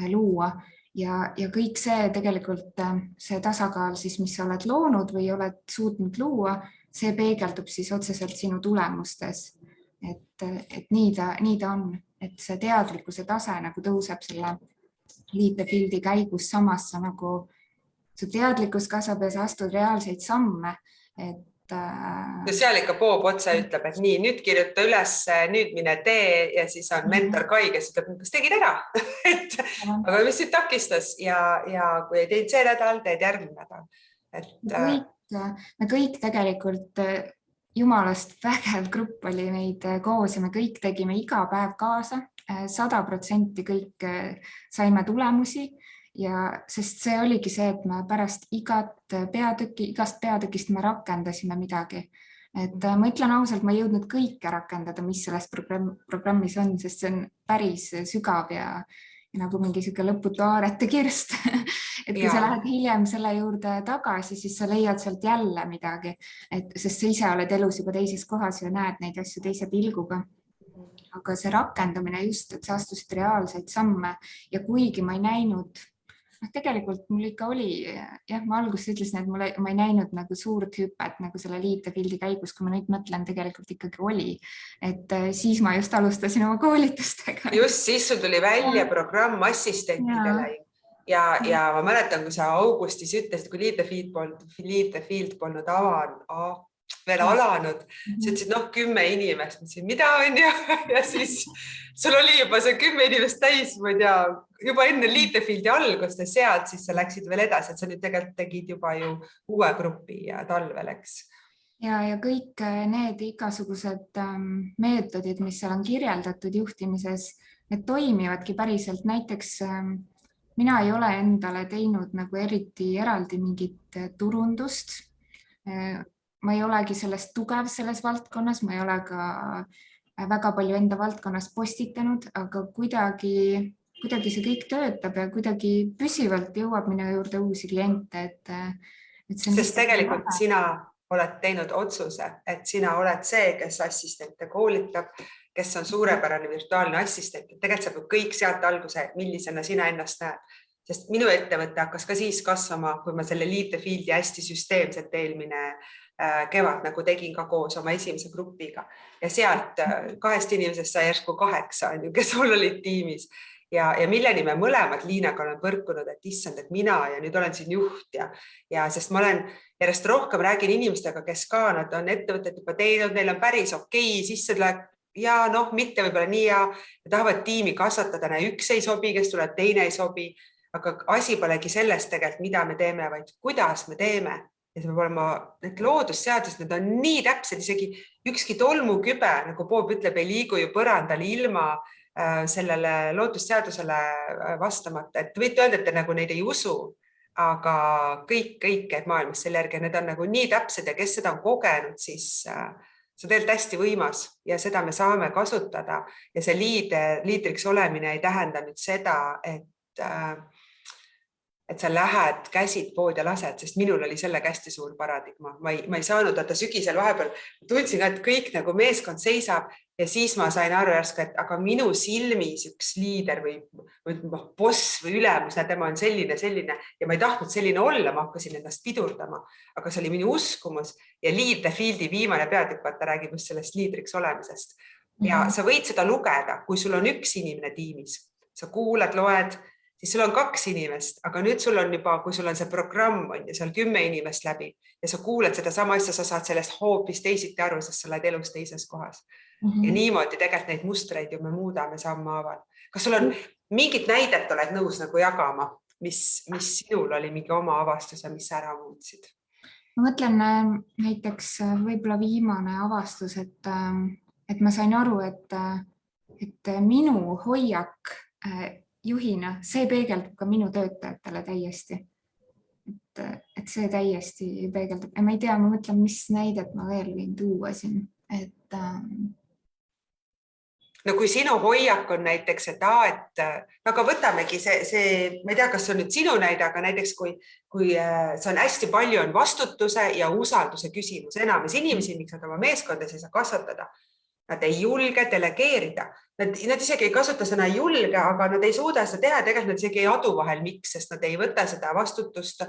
luua. Ja kõik see tegelikult, see tasakaal, siis, mis sa oled loonud või oled suutnud luua, see peegeldub siis otseselt sinu tulemustes. Et nii ta on, et see teadlikkuse tase nagu tõuseb selle Lead the Field'i käigus, samas sa nagu, su teadlikkus kasvab ja sa astud reaalseid samme. Seal ikka Bob otse ütleb, et nii, nüüd kirjuta üles, nüüd mine tee ja siis on mentor Kai, kes ütleb, kas tegid ära? Aga mis nüüd takistas ja kui ei teinud see nädal, teed järgmine nädal. Me kõik tegelikult, jumalast vägev grupp oli meid koos ja me kõik tegime iga päev kaasa, 100% kõik saime tulemusi. Ja sest see oligi see, et me pärast igast peatükist me rakendasime midagi. Et ma ütlen ausalt, ma ei jõudnud kõike rakendada, mis selles programmis on, sest see on päris sügav ja nagu mingi siuke lõputu aarete kirst. Et kui sa lähed hiljem selle juurde tagasi, siis sa leiad sealt jälle midagi, sest sa ise oled elus juba teises kohas ja näed neid asju teise pilguga. aga see rakendamine just, et sa astusid reaalseid samme ja kuigi ma ei näinud, tegelikult mul ikka oli, jah, ma alguses ütlesin, et ma ei näinud nagu suurt hüpet nagu selle liitepildi käigus, kui ma nüüd mõtlen, tegelikult ikkagi oli, et siis ma just alustasin oma koolitustega. Just siis sul tuli välja programm assistentidele ja ma mäletan, kui sa augustis ütlesid, kui liitefield polnud veel alanud, sa ütlesid, 10 inimest, mõtlesin, mida on ja siis sul oli juba see 10 inimest täis, ma ei tea, juba enne liitefieldi algust ja sealt siis sa läksid veel edasi, et sa nüüd tegelikult tegid juba ju uue grupi ja talvel, eks? Ja kõik need igasugused meetodid, mis seal on kirjeldatud juhtimises, need toimivadki päriselt. Näiteks mina ei ole endale teinud nagu eriti eraldi mingit turundust. Ma ei olegi sellest tugev selles valdkonnas, ma ei ole ka väga palju enda valdkonnas postitanud, aga kuidagi see kõik töötab ja kuidagi püsivalt jõuab minu juurde uusi kliente. Sest tegelikult sina oled teinud otsuse, et sina oled see, kes assistente koolitab, kes on suurepärane virtuaalne assistent. Tegelikult saab kõik sealt alguse, millisena sina ennast näed. Sest minu ettevõte hakkas ka siis kasvama, kui ma selle liitefieldi hästi süsteemselt eelmine kevad nagu tegin ka koos oma esimese grupiga ja sealt 2 inimesest sai järsku 8, kes mul olid tiimis ja milleni me mõlemad Liinaga olen põrkunud, et issand, et mina ja nüüd olen siin juht ja sest ma olen järjest rohkem räägin inimestega, kes ka nad on ettevõtted juba teinud, neil on päris okei sissetulek ja mitte võib-olla nii ja tahavad tiimi kasvatada, üks ei sobi, kes tuleb, teine ei sobi, aga asi polegi sellest tegelikult, mida me teeme, vaid kuidas me teeme. Ja see peab olema, need loodusseadused, need on nii täpsed, isegi ükski tolmukübe, nagu Bob ütleb, ei liigu ju põrandal ilma sellele loodusseadusele vastamata. Et võite öelda, et te nagu neid ei usu, aga kõik maailmas selle järgi, need on nagu nii täpsed ja kes seda on kogenud, siis see on tegelikult hästi võimas ja seda me saame kasutada. Ja see liidriks olemine ei tähenda nüüd seda, et sa lähed käsid pood ja lased, sest minul oli selle hästi suur paradigma. Ma ei saanud, et sügisel vahepeal tundsin ka, et kõik nagu meeskond seisab ja siis ma sain aru järsku, et aga minu silmis üks liider või boss või ülemus, tema on selline ja ma ei tahtnud selline olla, ma hakkasin endast pidurdama, aga see oli minu uskumus ja liitefieldi viimane peatükk, ta räägib just sellest liidriks olemisest. Ja sa võid seda lugeda, kui sul on üks inimene tiimis, sa kuulad, loed, siis sul on 2 inimest, aga nüüd sul on juba, kui sul on see programm on ja seal 10 inimest läbi ja sa kuuled seda sama asja, sa saad sellest hoopis teisiti aru, sest sa oled elus teises kohas. Ja niimoodi tegelikult neid mustreid ju me muudame sammhaaval. Kas sul on mingit näidet oled nõus nagu jagama, mis sinul oli mingi oma avastus ja mis sa ära muutsid? Ma mõtlen näiteks võib-olla viimane avastus, et ma sain aru, et minu hoiak juhina, see peegeldub ka minu töötajatele täiesti. Et see täiesti peegeldub. Ja ma ei tea, ma mõtlen, mis näidet ma veel võin tuua siin. No kui sinu hoiak on näiteks, aga võtamegi see, ma ei tea, kas see on nüüd sinu näide, aga näiteks kui see on hästi palju on vastutuse ja usalduse küsimus. Enamus inimesi, miks nad oma meeskondas ei saa kasvatada, nad ei julge delegeerida. Nad isegi ei kasuta sõna julge, aga nad ei suuda seda teha. Tegelikult nad isegi ei adu vahel miks, sest nad ei võta seda vastutust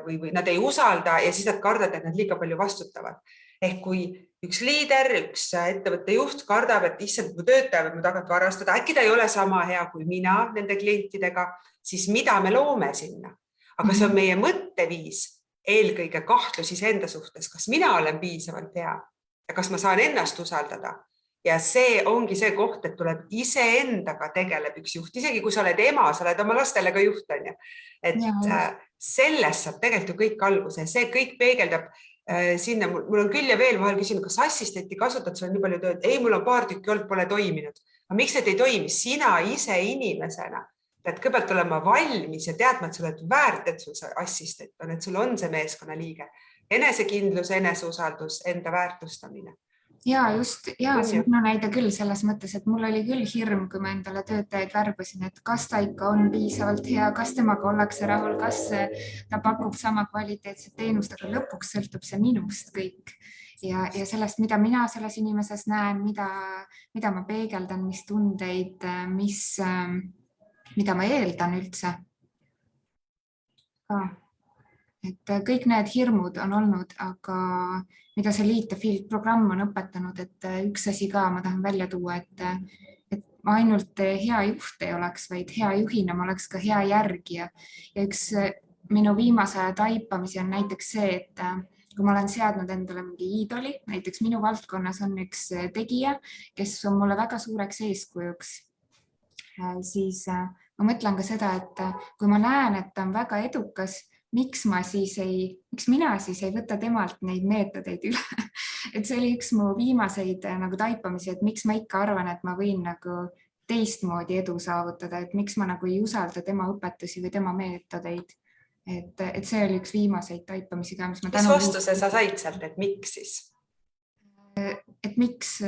või nad ei usalda ja siis nad kardavad, et nad liiga palju vastutavad. Ehk kui üks liider, üks ettevõtte juht kardab, et issand, mu töötaja võib mu tagant varastada, äkki ta ei ole sama hea kui mina nende klientidega, siis mida me loome sinna? Aga see on meie mõtteviis eelkõige kahtlus iseenda suhtes, kas mina olen piisavalt hea ja kas ma saan ennast usaldada. Ja see ongi see koht, et tuleb iseendaga tegeleb üks juht, isegi kui sa oled ema, sa oled oma lastele ka juht, on ju. Et sellest saab tegelikult ju kõik alguse, see kõik peegeldab sinna. Mul on küll ja veel vahel küsinud, kas assistenti kasutad, sul on nii palju tööd. Ei, mul on paar tükki olnud, pole toiminud. Aga miks need ei toimi? Sina ise inimesena pead kõigepealt olema valmis ja teadma, et sul oled väärt, et sul see assistent on, et sul on see meeskonna liige. Enesekindlus, eneseusaldus, enda väärtustamine. ja just, ja On see ju? on minu näide küll selles mõttes, et mul oli küll hirm, kui ma endale töötajaid värbasin, et kas ta ikka on piisavalt hea, kas temaga ollakse rahul, kas ta pakub sama kvaliteetset teenust, aga lõpuks sõltub see minust kõik ja sellest, mida mina selles inimeses näen, mida ma peegeldan, mis tundeid, mida ma eeldan üldse ka. Et kõik need hirmud on olnud, aga mida see Lead the Field programm on õpetanud, et üks asi ka ma tahan välja tuua, et ma ainult hea juht ei oleks, vaid hea juhina ma oleks ka hea järgija. Ja üks minu viimase aja taipamisi on näiteks see, et kui ma olen seadnud endale mingi iidoli, näiteks minu valdkonnas on üks tegija, kes on mulle väga suureks eeskujuks, siis ma mõtlen ka seda, et kui ma näen, et ta on väga edukas, miks mina siis ei võta temalt neid meetodeid üle. Et see oli üks mu viimaseid nagu taipamisi, et miks ma ikka arvan, et ma võin nagu teistmoodi edu saavutada, et miks ma nagu ei usalda tema õpetusi või tema meetodeid. Et see oli üks viimaseid taipamisi ka, mis ma Mis vastuse sa said sealt, et miks siis? Et miks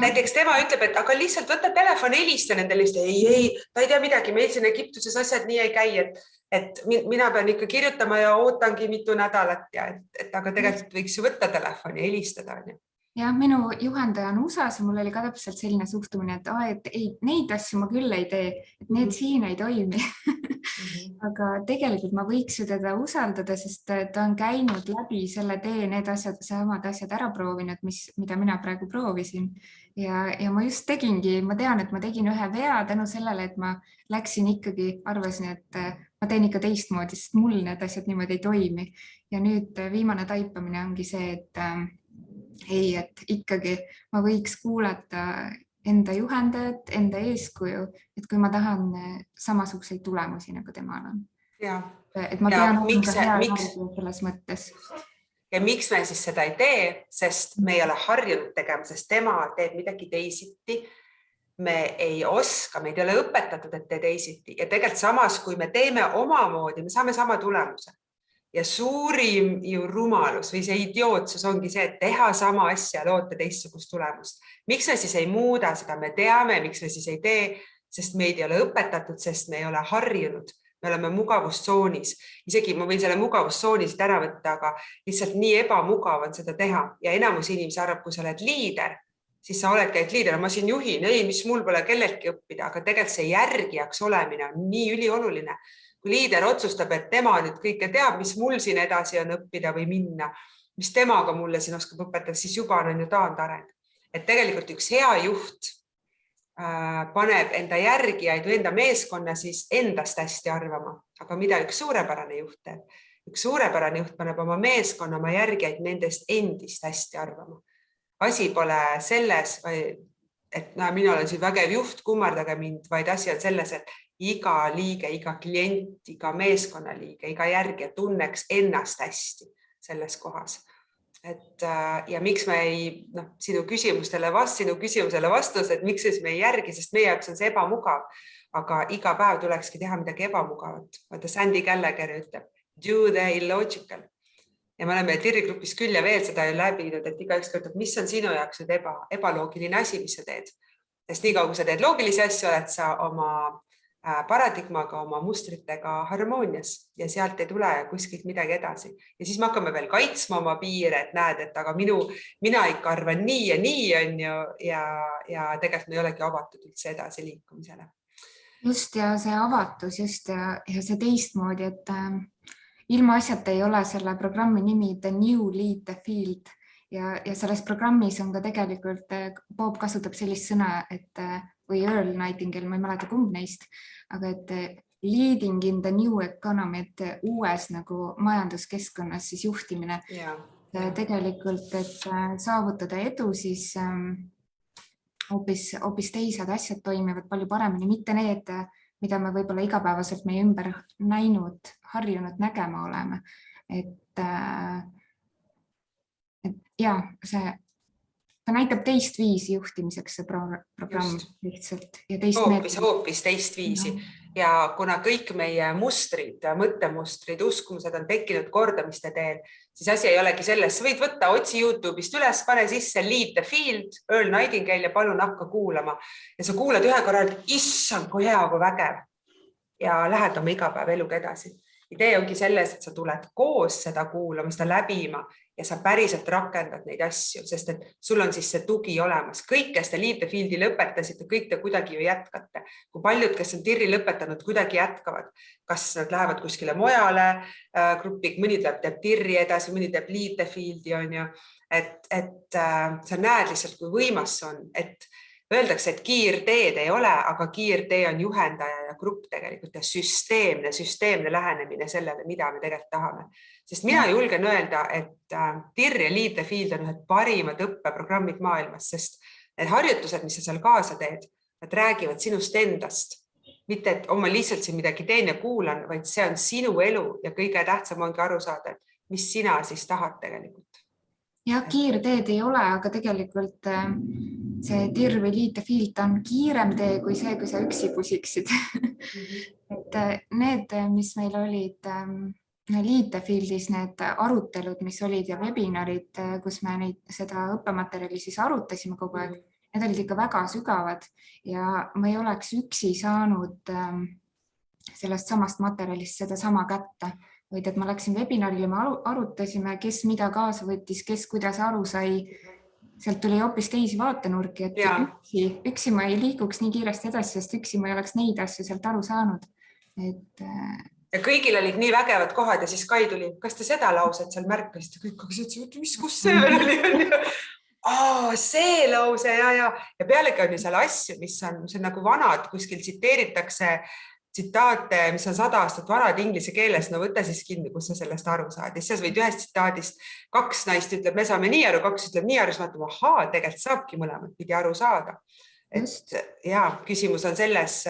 näiteks tema ütleb, et aga lihtsalt võta telefon, helista nendele, ei, ta ei tea midagi, meil siin Egiptuses asjad nii ei käi, et mina pean ikka kirjutama ja ootangi mitu nädalat ja aga tegelikult võiks ju võtta telefoni ja helistada. Ja minu juhendaja on USA-s ja mul oli ka täpselt selline suhtumine, et ei, neid asju ma küll ei tee, et need siin ei toimi. Aga tegelikult ma võiks ju teda usaldada, sest ta on käinud läbi selle tee, need samad asjad ära proovinud, mida mina praegu proovisin. Ja ma just tegingi, ma tean, et ma tegin ühe vea tänu sellele, et ma läksin ikkagi, arvasin, et ma teen ikka teistmoodi, sest mul need asjad niimoodi ei toimi. Ja nüüd viimane taipamine ongi see, et ikkagi ma võiks kuulata enda juhendajat, enda eeskuju, et kui ma tahan samasuguseid tulemusi nagu temal on. Et ma pean olema hea selles mõttes. Ja miks me siis seda ei tee, sest me ei ole harjunud tegema, sest tema teeb midagi teisiti. Me ei oska, meid ei ole õpetatud, et tee teisiti. Ja tegelikult samas, kui me teeme omamoodi, me saame sama tulemuse. Ja suurim ju rumalus või see idiootsus ongi see, et teha sama asja ja loota teistsugust tulemust. Miks me siis ei muuda seda? Me teame, miks me siis ei tee, sest meid ei ole õpetatud, sest me ei ole harjunud. Me oleme mugavustsoonis. Isegi ma võin selle mugavustsoonis ära võtta, aga lihtsalt nii ebamugav on seda teha. Ja enamus inimesi arvab, kui sa oled liider, siis sa oledki ainult liider. Ma siin juhin, mis mul pole kelleltki õppida, aga tegelikult see järgijaks olemine on nii ülioluline. Kui liider otsustab, et tema nüüd kõike teab, mis mul siin edasi on õppida või minna, mis temaga mulle siin oskab õpetada, siis juba on ju taandareng. Et tegelikult üks hea juht paneb enda järgijaid või enda meeskonna siis endast hästi arvama. Aga mida üks suurepärane juht teeb? Üks suurepärane juht paneb oma meeskonna, oma järgijaid nendest endist hästi arvama. Asi pole selles, et mina olen siin vägev juht, kummardage mind, vaid asi on selles, et iga liige, iga klient, iga meeskonnaliige, iga järgija tunneks ennast hästi selles kohas. Ja miks me ei, sinu küsimusele vastus, et miks siis me ei järgi, sest meie jaoks on see ebamugav, aga iga päev tulekski teha midagi ebamugavat. Vaata, Sandy Gallagher ütleb, do the illogical. Ja me oleme Tirri-grupis küll ja veel seda läbinud, et igaüks ütleb, mis on sinu jaoks nüüd ebaloogiline asi, mis sa teed. Sest nii kaua, kui sa teed loogilisi asju, oled sa oma paradigmaga, oma mustritega harmoonias ja sealt ei tule kuskilt midagi edasi. Ja siis me hakkame veel kaitsma oma piire, et näed, et aga mina ikka arvan nii ja nii on ju ja tegelikult me ei olegi avatud üldse edasi liikumisele. Just ja see avatus just ja see teistmoodi, et ilma asjata ei ole selle programmi nimi The New Lead the Field ja selles programmis on ka tegelikult, Bob kasutab sellist sõna, või Earl Nightingale, ma ei mäleta kumb neist, aga et leading in the new economy, et uues nagu majanduskeskkonnas siis juhtimine. Tegelikult, et saavutada edu, siis hoopis teised asjad toimivad palju paremini, mitte need, mida me võib-olla igapäevaselt meie ümber näinud, harjunud nägema oleme. Et ja, ta näitab teist viisi juhtimiseks see programm lihtsalt. Hoopis teist viisi. ja kuna kõik meie mustrid, mõttemustrid, uskumused on tekkinud kordamiste teel, siis asi ei olegi selles. Sa võid võtta, otsi YouTube'ist üles, pane sisse Lead the Field, Earl Nightingale ja palun hakka kuulama. Ja sa kuulad ühe korra, et issand, kui hea, kui vägev. Ja lähed oma igapäev eluga edasi. Idee ongi selles, et sa tuled koos seda kuulama, seda läbima ja sa päriselt rakendad neid asju, sest et sul on siis see tugi olemas. Kõik, kes te Lead the Fieldi lõpetasite, kõik te kuidagi ju jätkate. Kui paljud, kes on TIR-i lõpetanud, kuidagi jätkavad. Kas nad lähevad kuskile mujale gruppi, mõni teeb TIR-i edasi, mõni teeb Lead the Fieldi, on ju. Et sa näed lihtsalt, kui võimas on, et öeldakse, et kiirteed ei ole, aga kiirtee on juhendaja ja grupp tegelikult ja süsteemne lähenemine sellele, mida me tegelikult tahame. Sest mina julgen öelda, et TIR ja Lead the Field on ühed parimad õppeprogrammid maailmas, sest need harjutused, mis sa seal kaasa teed, nad räägivad sinust endast. Mitte, et ma lihtsalt siin midagi teen ja kuulan, vaid see on sinu elu ja kõige tähtsam ongi aru saada, et mis sina siis tahad tegelikult. Ja kiirteed ei ole, aga tegelikult see TIR või Lead the Field on kiirem tee kui see, kui sa üksi pusiksid. Et need, mis meil olid Lead the Fieldis, need arutelud, mis olid ja webinarid, kus me seda õppematerjali siis arutasime kogu aeg, need olid ikka väga sügavad ja ma ei oleks üksi saanud sellest samast materjalist seda sama kätte. Vaid et ma läksin webinarile, me arutasime, kes mida kaasa võttis, kes kuidas aru sai. Sealt tuli hoopis teisi vaatenurki, et üksi ma ei liiguks nii kiiresti edasi, sest üksi ma ei oleks neid asju sealt aru saanud. Ja kõigil olid nii vägevad kohad ja siis Kai tuli, kas te seda lauset seal märkasite? Kõik ütlesid, kus see veel oli? See lause ja pealegi on ju seal asju, mis on nagu vanad, kuskil tsiteeritakse tsitaate, mis on 100 aastat vanad inglise keeles, no võta siis kinni, kus sa sellest aru saad. Ja siis võid ühest tsitaadist 2 naist ütleb, me saame nii aru, 2 ütleb nii aru, siis mõtleme, tegelikult saabki mõlemad pidi aru saada. Küsimus on selles,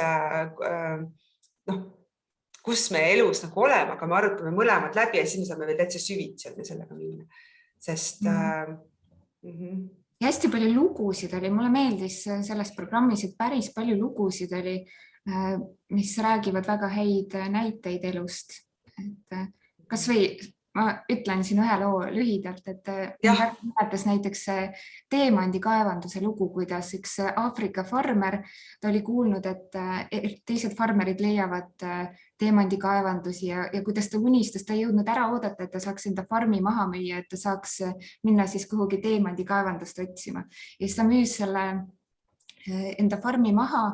kus me elus nagu oleme, aga me arutame mõlemad läbi ja siis me saame veel täitsa süvitsi sellega minna. Sest... Ja hästi palju lugusid oli, mulle meeldis selles programmis, et päris palju lugusid oli, mis räägivad väga häid näiteid elust. Kas või ma ütlen siin ühe loo lühidalt, et mäletas näiteks Teemandi kaevanduse lugu, kuidas üks Aafrika farmer, ta oli kuulnud, et teised farmerid leiavad Teemandi kaevandusi ja kuidas ta unistas, ta ei jõudnud ära oodata, et ta saaks enda farmi maha müüa, et ta saaks minna siis kuhugi Teemandi kaevandust otsima. Ja siis ta müüs selle enda farmi maha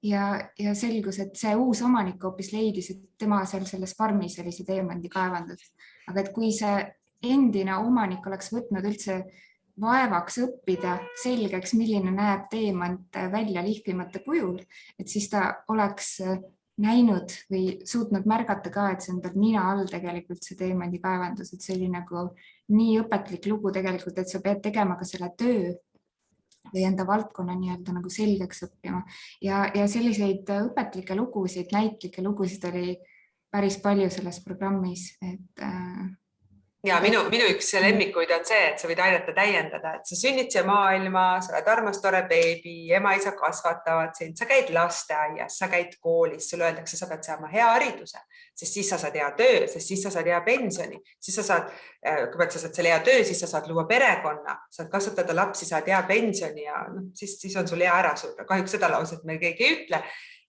ja selgus, et see uus omanik hoopis leidis, et tema selles farmis oli see Teemandi kaevandus. Aga et kui see endine omanik oleks võtnud üldse vaevaks õppida selgeks, milline näeb teemant välja lihvimata kujul, et siis ta oleks näinud või suutnud märgata ka, et see on tal nina all tegelikult see Teemandi kaevandus, et see oli nagu nii õpetlik lugu tegelikult, et sa pead tegema ka selle töö või enda valdkonna nii-öelda nagu selgeks õppima. Ja selliseid õpetlikke lugusid, näitlikke lugusid oli päris palju selles programmis. Ja minu üks lemmikuid on see, et sa võid aidata täiendada, et sa sünnid siia maailma, sa oled armas tore beebi, ema-isa kasvatavad sind, sa käid lasteaias, sa käid koolis, sulle öeldakse, sa pead saama hea hariduse, sest siis sa saad hea töö, sest siis sa saad hea pensioni, siis sa saad, kui sa saad selle hea töö, siis sa saad luua perekonna, saad kasvatada lapsi, saad hea pensioni ja siis on sul hea ära surra. Kahjuks seda lauset meil keegi ei ütle.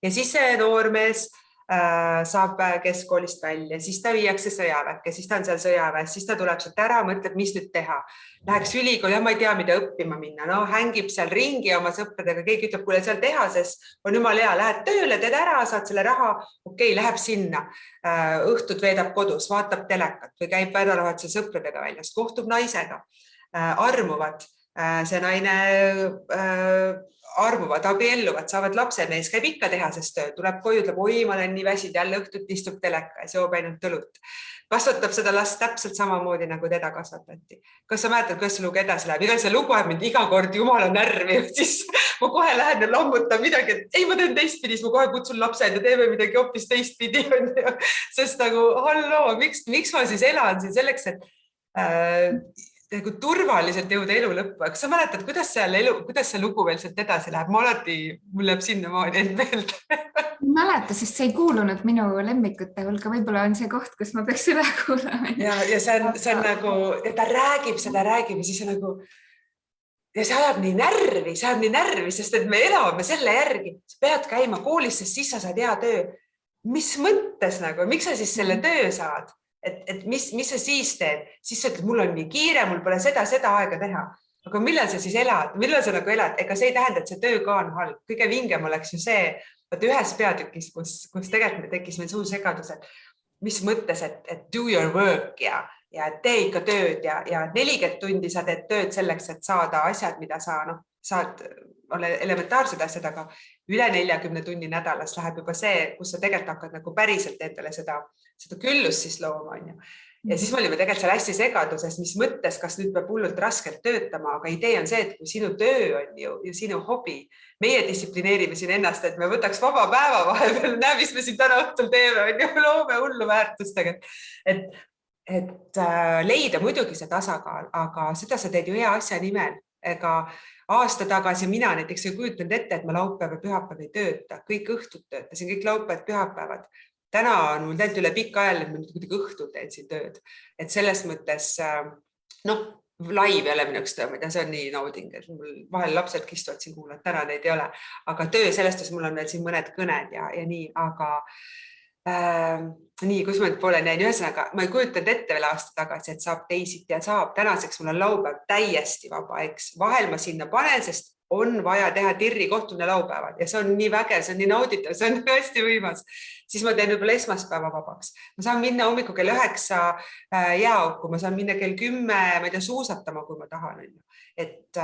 Ja siis see noormees saab keskkoolist välja, siis ta viiakse sõjaväkke, siis ta on seal sõjaväes, siis ta tuleb sealt ära, mõtleb, mis nüüd teha. Läheks ülikooli, ma ei tea, mida õppima minna, hängib seal ringi oma sõpradega, keegi ütleb, kuule seal tehases on jumal hea, lähed tööle, teed ära, saad selle raha, okei, läheb sinna, õhtud veedab kodus, vaatab telekat või käib nädalavahetusel sõpradega väljas, kohtub naisega, armuvad, see naine armuvad, abielluvad, saavad lapse, mees käib ikka tehases tööd, tuleb koju, ütleb, oi, ma olen nii väsid, jälle õhtut istub teleka ja joob ainult õlut. Kasvatab seda last täpselt samamoodi, nagu teda kasvatati. Kas sa mäletad, kuidas see lugu edasi läheb? Igal see lugu ajab mind iga kord jumala närvi, siis ma kohe lähen ja lammutan midagi, et ei, ma teen teistpidi, siis ma kohe kutsun lapsed ja teeme midagi hoopis teistpidi. Sest nagu, halloo, miks ma siis elan siin selleks, et nagu turvaliselt jõuda elu lõppu. Kas sa mäletad, kuidas see lugu veel sealt edasi läheb? Mul läheb sinnamaani end meelde. Mäleta, sest see ei kuulunud minu lemmikute hulka. Võib-olla on see koht, kus ma peaks üle kuulama. Ja see on nagu, ta räägib ja siis on nagu, ja see ajab nii närvi, sest et me elame selle järgi. Sa pead käima koolis, sest siis sa saad hea töö. Mis mõttes nagu, miks sa siis selle töö saad? Et mis sa siis teed? Siis sa ütled, mul on nii kiire, mul pole seda aega teha. Aga millal sa siis elad? Millal sa nagu elad? Ega see ei tähenda, et see töö ka on halb. Kõige vingem oleks ju see, et ühes peatükis, kus tegelikult tekkis meil suur segadus, et mis mõttes, et do your work ja tee ikka tööd ja 40 tundi sa teed tööd selleks, et saada asjad, mida sa saad olla elementaarsed asjad, aga üle 40 tunni nädalas läheb juba see, kus sa tegelikult hakkad nagu päriselt endale seda küllust siis looma. Ja siis me olime tegelikult seal hästi segaduses, mis mõttes, kas nüüd peab hullult raskelt töötama, aga idee on see, et kui sinu töö on ju sinu hobi, meie distsiplineerime siin ennast, et me võtaks vaba päeva vahepeal, näe, mis me siin täna õhtul teeme, loome hullu väärtustega. Et leida muidugi see tasakaal, aga seda sa teed ju hea asja nimel. Ega aasta tagasi mina näiteks ei kujutanud ette, et ma laupäeva pühapäev ei tööta, kõik õhtud töötasin, kõik laupäevad, pühapäevad. Täna on mul tegelikult üle pikka ajal, et ma kuidagi õhtul teen siin tööd. Et selles mõttes, live ei ole minu üks töö, see on nii nauding, et mul vahel lapsed kistuvad siin kuulad, täna neid ei ole. Aga töö sellest, mul on veel siin mõned kõned ja nii, aga nii, kus ma nüüd poole näin. Ühesõnaga, ma ei kujutanud ette veel aasta tagasi, et saab teisiti ja saab. Tänaseks mul on laupäev täiesti vaba, eks. Vahel ma sinna panen, sest on vaja teha tirri kohtumine laupäeval ja see on nii vägev, see on nii nauditav, see on hästi võimas. Siis ma teen võib-olla esmaspäeva vabaks. Ma saan minna hommiku kell 9 jääauku, ma saan minna kell 10, ma ei tea, suusatama, kui ma tahan. Et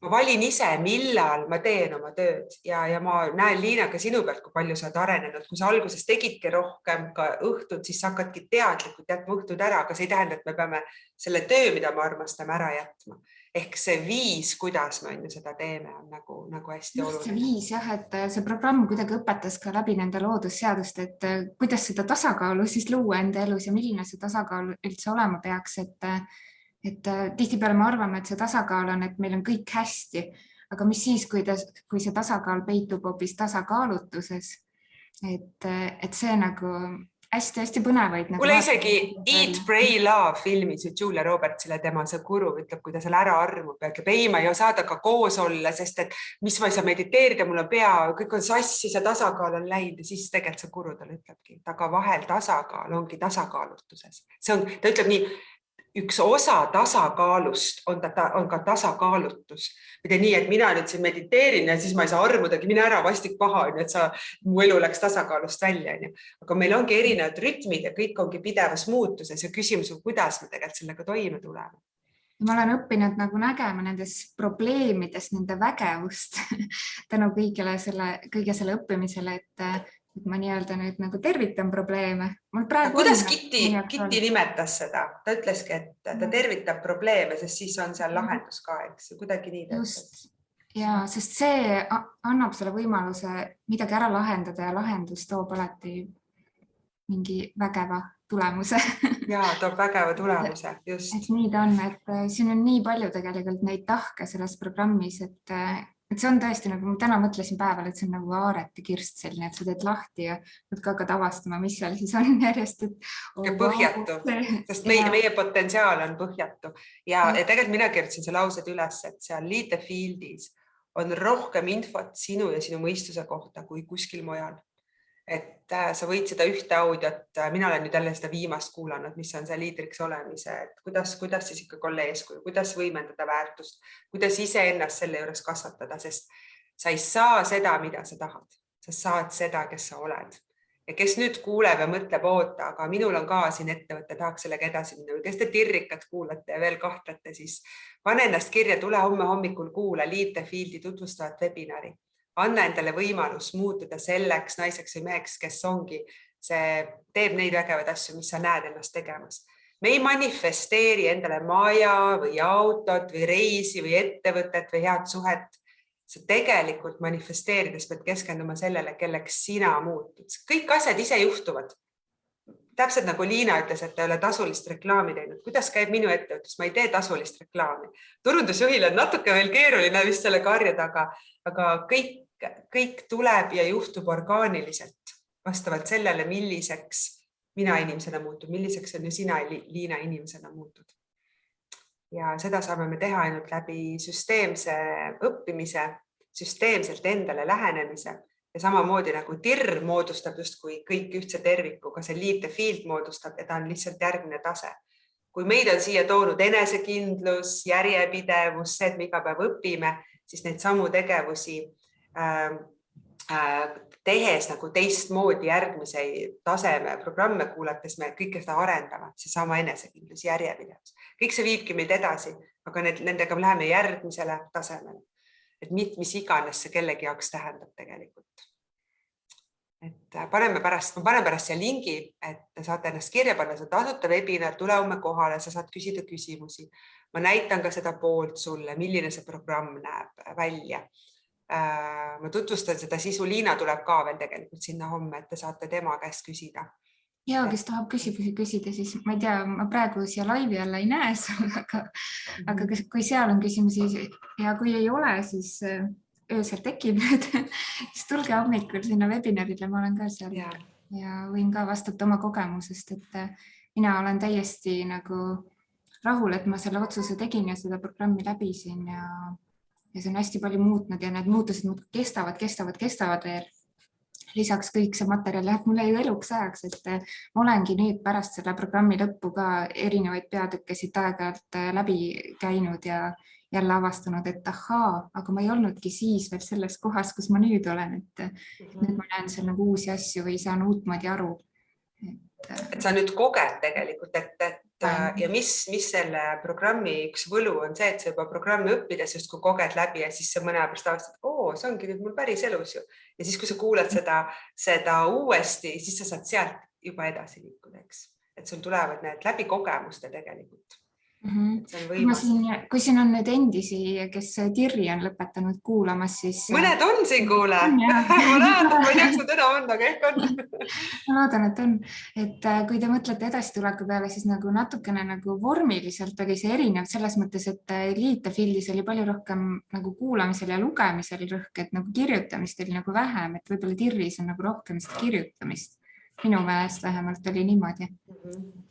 ma valin ise, millal ma teen oma tööd ja ma näen, Liina, ka sinu pealt, kui palju sa oled arenenud. Kui sa alguses tegidki rohkem ka õhtud, siis sa hakkadki teadlikult jätma õhtud ära, aga see ei tähenda, et me peame selle töö, mida me armastame, ära jätma. Ehk see viis, kuidas me seda teeme, on nagu hästi oluline. See viis, jah, et see programm kuidagi õpetas ka läbi nende loodusseadust, et kuidas seda tasakaalu siis luua enda elus ja milline see tasakaal üldse olema peaks, et tihtipeale me arvame, et see tasakaal on, et meil on kõik hästi, aga mis siis, kui see tasakaal peitub hoopis tasakaalutuses, et see nagu hästi põnevaid. Mulle isegi Eat, Pray, Love filmis Julia Robertsile tema see guru ütleb, kui ta seal ära armub ja ütleb, ei, ma ei saa temaga koos olla, sest et mis ma ei saa mediteerida, mul on pea, kõik on sassis ja tasakaal on läinud ja siis tegelikult see guru talle ütlebki, aga vahel tasakaal ongi tasakaalutuses. Ta ütleb nii, üks osa tasakaalust on ka tasakaalutus. Mitte nii, et mina nüüd siin mediteerin ja siis ma ei saa armudagi, mine ära, vastik paha, et mu elu läks tasakaalust välja. Aga meil ongi erinevad rütmid ja kõik ongi pidevas muutuses ja küsimus on, kuidas me tegelikult sellega toime tuleme. Ma olen õppinud nagu nägema nendes probleemides nende vägevust tänu kõige selle õppimisele, et ma nii-öelda nüüd nagu tervitan probleeme. Kuidas Kitty nimetas seda? Ta ütleski, et ta tervitab probleeme, sest siis on seal lahendus ka, eks kuidagi nii. Just. Ja, sest see annab selle võimaluse midagi ära lahendada ja lahendus toob alati mingi vägeva tulemuse. Ja, toob vägeva tulemuse, just. Et nii ta on, et siin on nii palju tegelikult neid tahke selles programmis, et see on tõesti, nagu ma täna mõtlesin päeval, et see on nagu Aareti kirst selline, et sa teed lahti ja ka hakkad avastama, mis seal siis on järjest. Ja põhjatu, sest meie potentsiaal on põhjatu. Ja tegelikult mina kirjutasin see laused üles, et seal Lead the Fieldis on rohkem infot sinu ja sinu mõistuse kohta kui kuskil mujal. Et sa võid seda ühte audiot, mina olen nüüd jälle seda viimast kuulanud, mis on see liidriks olemise, et kuidas siis ikka olla eeskuju, kuidas võimendada väärtust, kuidas ise ennast selle juures kasvatada, sest sa ei saa seda, mida sa tahad. Sa saad seda, kes sa oled. Ja kes nüüd kuuleb ja mõtleb, oota, aga minul on ka siin ettevõtte, tahaks sellega edasi minna. Kes te tirrikat kuulate ja veel kahtlete, siis pane ennast kirja, tule homme hommikul kuula Lead the Fieldi tutvustavat webinari. Anna endale võimalus muutuda selleks naiseks või meheks, kes ongi, see teeb neid vägevaid asju, mis sa näed ennast tegemas. Me ei manifesteeri endale maja või autot või reisi või ettevõtet või head suhet. Sa tegelikult manifesteerides pead keskenduma sellele, kelleks sina muutud. Kõik asjad ise juhtuvad. täpselt nagu Liina ütles, et ta ei ole tasulist reklaami teinud. Kuidas käib minu ettevõtlus? Ma ei tee tasulist reklaami. Turundusjuhil on natuke veel keeruline vist selle karjada, aga kõik tuleb ja juhtub orgaaniliselt vastavalt sellele, milliseks mina inimesena muutub, milliseks on ju sina, Liina, inimesena muutud. Ja seda saame me teha ainult läbi süsteemse õppimise, süsteemselt endale lähenemise. Ja samamoodi nagu TIR moodustab justkui kõik ühtse terviku, ka see Lead the Field moodustab ja ta on lihtsalt järgmine tase. Kui meid on siia toonud enesekindlus, järjepidevus, see, et me iga päev õpime, siis neid samu tegevusi tehes nagu teistmoodi järgmise taseme programme kuulates me kõike seda arendavad, see sama enesekindlus, järjepidevus. Kõik see viibki meid edasi, aga nendega me läheme järgmisele tasemele. Et mis iganes see kellegi jaoks tähendab tegelikult. Et ma panen pärast siia lingi, et saate ennast kirja panna, see tasuta webinar, tule homme kohale, sa saad küsida küsimusi. Ma näitan ka seda poolt sulle, milline see programm näeb välja. Ma tutvustan seda sisu, Liina tuleb ka veel tegelikult sinna homme, et te saate tema käest küsida. Ja, kes tahab küsimusi küsida, siis ma ei tea, ma praegu siia laivi alla ei näe, aga kui seal on küsimusi ja kui ei ole, siis öösel tekib need, siis tulge hommikul sinna webinarile, ma olen ka seal ja võin ka vastata oma kogemusest, et mina olen täiesti nagu rahul, et ma selle otsuse tegin ja seda programmi läbisin ja see on hästi palju muutnud ja need muutused kestavad veel. Lisaks kõik see materjal läheb mulle ju eluks ajaks, et ma olengi nüüd pärast selle programmi lõppu ka erinevaid peatükke siit aeg-ajalt läbi käinud ja jälle avastanud, et ahaa, aga ma ei olnudki siis veel selles kohas, kus ma nüüd olen, et nüüd ma näen seal nagu uusi asju või saan uutmoodi aru. Et sa nüüd koged tegelikult, ja mis selle programmi üks võlu on see, et sa juba programmi õppides just kui koged läbi ja siis sa mõne aja pärast avastad, see ongi nüüd mul päris elus ju. Ja siis, kui sa kuulad seda uuesti, siis sa saad sealt juba edasi liikuda, eks. Et sul tulevad need läbi kogemuste tegelikult. Kui siin on nüüd endisi, kes TIR-i on lõpetanud kuulamas, siis... Mõned on siin kuule. Ma loodan, ma ei tea, kas nad enam on, aga ehk on. Ma loodan, et on. Et kui te mõtlete edasituleku peale, siis nagu natukene nagu vormiliselt oli see erinev selles mõttes, et Lead the Fieldis oli palju rohkem nagu kuulamisel ja lugemisel rõhk, et nagu kirjutamist oli nagu vähem, et võib-olla TIR-is on nagu rohkem seda kirjutamist. Minu meelest vähemalt oli niimoodi.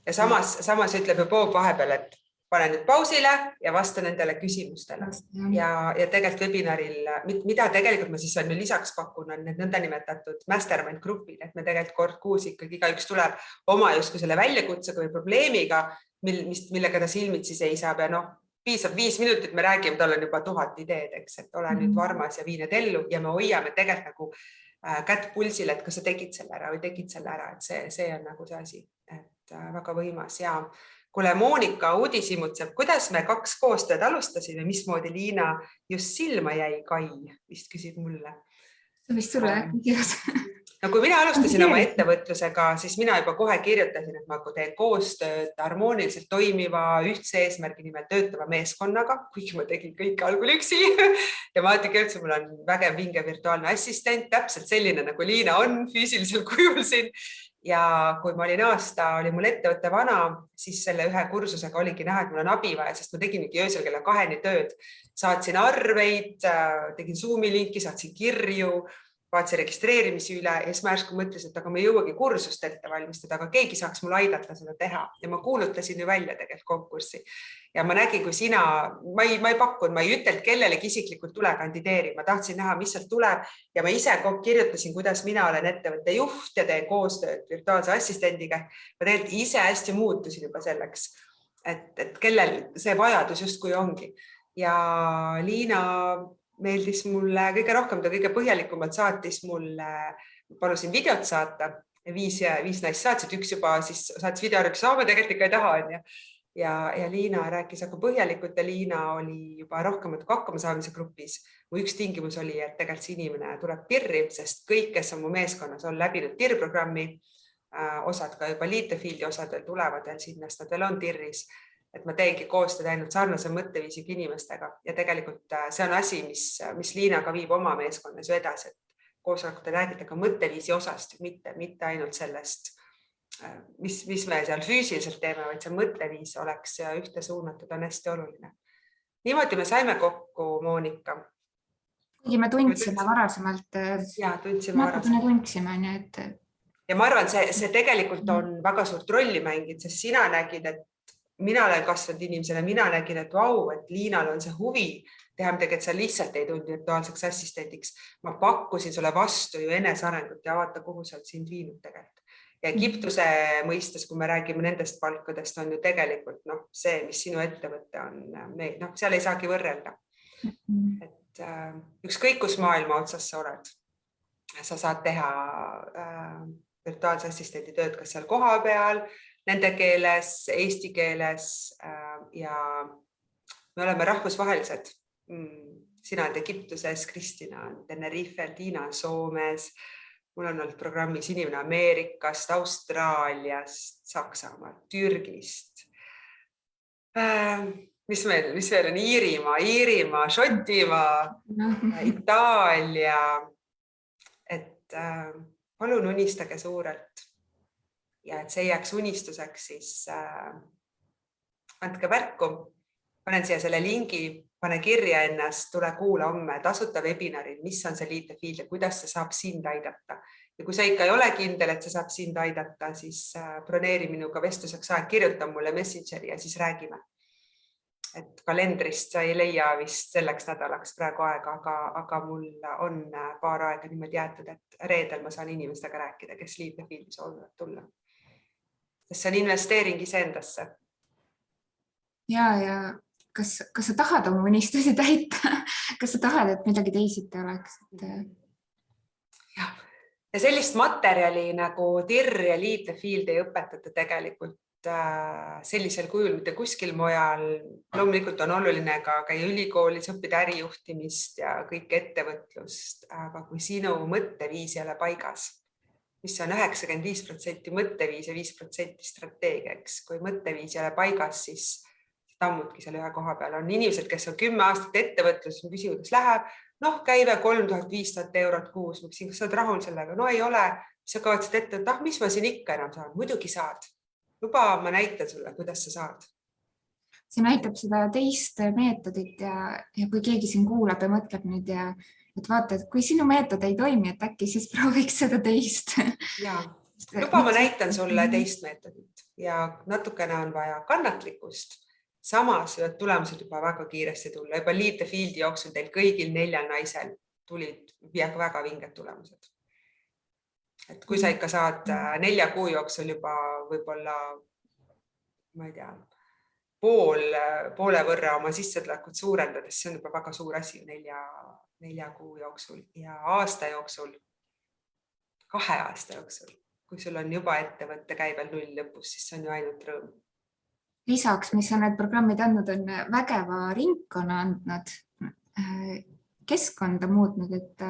Ja samas ütleb ju Bob vahepeal, et pane nüüd pausile ja vasta nendele küsimustele. Ja tegelikult webinaril, mida tegelikult ma siis on ju lisaks pakun, on need nõndanimetatud mastermind grupid, et me tegelikult kord kuus ikkagi igaüks tuleb oma justkui selle väljakutsega või probleemiga, millega ta silmitsi seisab ja piisab 5 minutit, me räägime, tal on juba 1000 ideed, eks, et ole nüüd varmas ja vii need ellu ja me hoiame tegelikult nagu kätt pulsil, et kas sa tegid selle ära või tegid selle ära, et see on nagu see asi, et väga võimas ja kuule, Moonika uudisimutseb, kuidas me 2 koostööd alustasime, mismoodi Liina just silma jäi, Kai vist küsib mulle. See vist sulle küsimus. No kui mina alustasin oma ettevõtlusega, siis mina juba kohe kirjutasin, et ma teen koostööd harmooniliselt toimiva ühtse eesmärgi nimel töötava meeskonnaga, kuigi ma tegin kõik algul üksi ja ma kirjutasin, mul on vägev vinge virtuaalne assistent, täpselt selline nagu Liina on füüsilisel kujul siin. Ja kui ma olin aasta, oli mul ettevõtte vana, siis selle ühe kursusega oligi näha, et mul on abi vaja, sest ma tegingi öösel kella 2 tööd. Saatsin arveid, tegin Zoomi linki, saatsin kirju, vaatasin registreerimisi üle ja siis ma järsku mõtlesin, et aga ma ei jõuagi kursust ette valmistada, aga keegi saaks mul aidata seda teha. Ja ma kuulutasin ju välja tegelikult konkurssi. Ja ma nägin, kui sina, ma ei pakkunud, ma ei ütelnud kellelegi isiklikult tule kandideerima. Ma tahtsin näha, mis sealt tuleb ja ma ise kirjutasin, kuidas mina olen ettevõtte juht ja teen koostööd virtuaalse assistendiga. Ma tegelikult ise hästi muutusin juba selleks, et kellel see vajadus justkui ongi. Ja Liina meeldis mulle kõige rohkem, ta kõige põhjalikumalt saatis mulle, palusin videot saata ja 5 naist saatsid, üks juba siis saatis videorüks, ma tegelikult ikka ei taha. Ja Liina rääkis aga põhjalikult ja Liina oli juba rohkemalt kui hakkama saamise grupis. Mu üks tingimus oli, et tegelikult see inimene tuleb TIR-i, sest kõik, kes on mu meeskonnas, on läbinud TIR-programmi, osad ka juba Lead the Fieldi osad veel tulevad veel sinna, sest nad veel on TIR-is. Et ma teengi koostööd ainult sarnase mõtteviisiga inimestega ja tegelikult see on asi, mis Liina ka viib oma meeskonnas ju edasi, et koosolekutel räägite ka mõtteviisi osast, mitte ainult sellest mis me seal füüsiliselt teeme, vaid see mõtteviis oleks ühte suunatud, on hästi oluline. Niimoodi me saime kokku, Moonika. kuigi me tundsime varasemalt. Ja, tundsime varasemalt. Tundsime, nii et... Ja ma arvan, see tegelikult on väga suurt rolli mängid, sest sina nägid, et mina olen kasvanud inimesele, mina nägin, et vau, et Liinal on see huvi teha midagi, et sa lihtsalt ei tulnud virtuaalseks assistendiks. Ma pakkusin sulle vastu ju enesearengut ja vaata, kuhu sa oled sind viinud tegelikult. Ja Egiptuse mõistes, kui me räägime nendest palkadest, on ju tegelikult see, mis sinu ettevõte on, seal ei saagi võrrelda. Et ükskõik, kus maailma otsas sa oled, sa saad teha virtuaalse assistendi tööd, kas seal koha peal, nende keeles, eesti keeles ja me oleme rahvusvahelised. Sina oled Egiptuses, Kristina on Tenerifel, Tiina on Soomes, mul on olnud programmis inimene Ameerikast, Austraaliast, Saksamaalt, Türgist. Mis veel on? Iirimaa, Šotimaa, Itaalia. Et palun unistage suurelt ja et see ei jääks unistuseks, siis andke märku. Panen siia selle lingi, pane kirja ennast, tule kuula homme tasuta webinaril, mis on see Lead the Field ja kuidas see saab sind aidata. Ja kui sa ikka ei ole kindel, et see saab sind aidata, siis broneeri minuga vestluseks aeg, kirjuta mulle Messengeri ja siis räägime. Et kalendrist sa ei leia vist selleks nädalaks praegu aega, aga mul on paar aega niimoodi jäetud, et reedel ma saan inimestega rääkida, kes Lead the Fieldi soovivad tulla. Sest see on investeering iseendasse. Ja kas sa tahad oma unistusi täita? Kas sa tahad, et midagi teisiti oleks? Ja sellist materjali nagu TIR ja Lead the Field ei õpetata tegelikult sellisel kujul mitte kuskil mujal. Loomulikult on oluline ka käia ülikoolis, õppida ärijuhtimist ja kõik ettevõtlust, aga kui sinu mõtteviis ei ole paigas, mis on 95% mõtteviis ja 5% strateegiaks, kui mõtteviis ei ole paigas, siis tammudki seal ühe koha peal. On inimesed, kes on 10 aastat ettevõtlus, küsivad, kas läheb, käive 3500 eurot kuus, ma küsin, kas sa oled rahul sellega? No ei ole, mis sa kavatsed ette, mis ma siin ikka enam saan? Muidugi saad. Luba, ma näitan sulle, kuidas sa saad. See näitab seda teist meetodit ja kui keegi siin kuulab ja mõtleb nüüd ja et vaata, et kui sinu meetod ei toimi, et äkki siis prooviks seda teist. Ja, luba, ma näitan sulle teist meetodit ja natukene on vaja kannatlikkust. Samas võivad tulemused juba väga kiiresti tulla. Juba Lead the Fieldi jooksul teil kõigil 4 naisel tulid väga vinged tulemused. Et kui sa ikka saad 4 kuu jooksul juba võib-olla, ma ei tea, poole võrra oma sissetulekut suurendades, see on juba väga suur asi 4 kuu jooksul ja aasta jooksul, 2 aasta jooksul, kui sul on juba ettevõtte käibel 0 lõpus, siis see on ju ainult rõõm. Lisaks, mis on need programmid andnud, on vägeva ringkonna andnud, keskkonda muutnud, et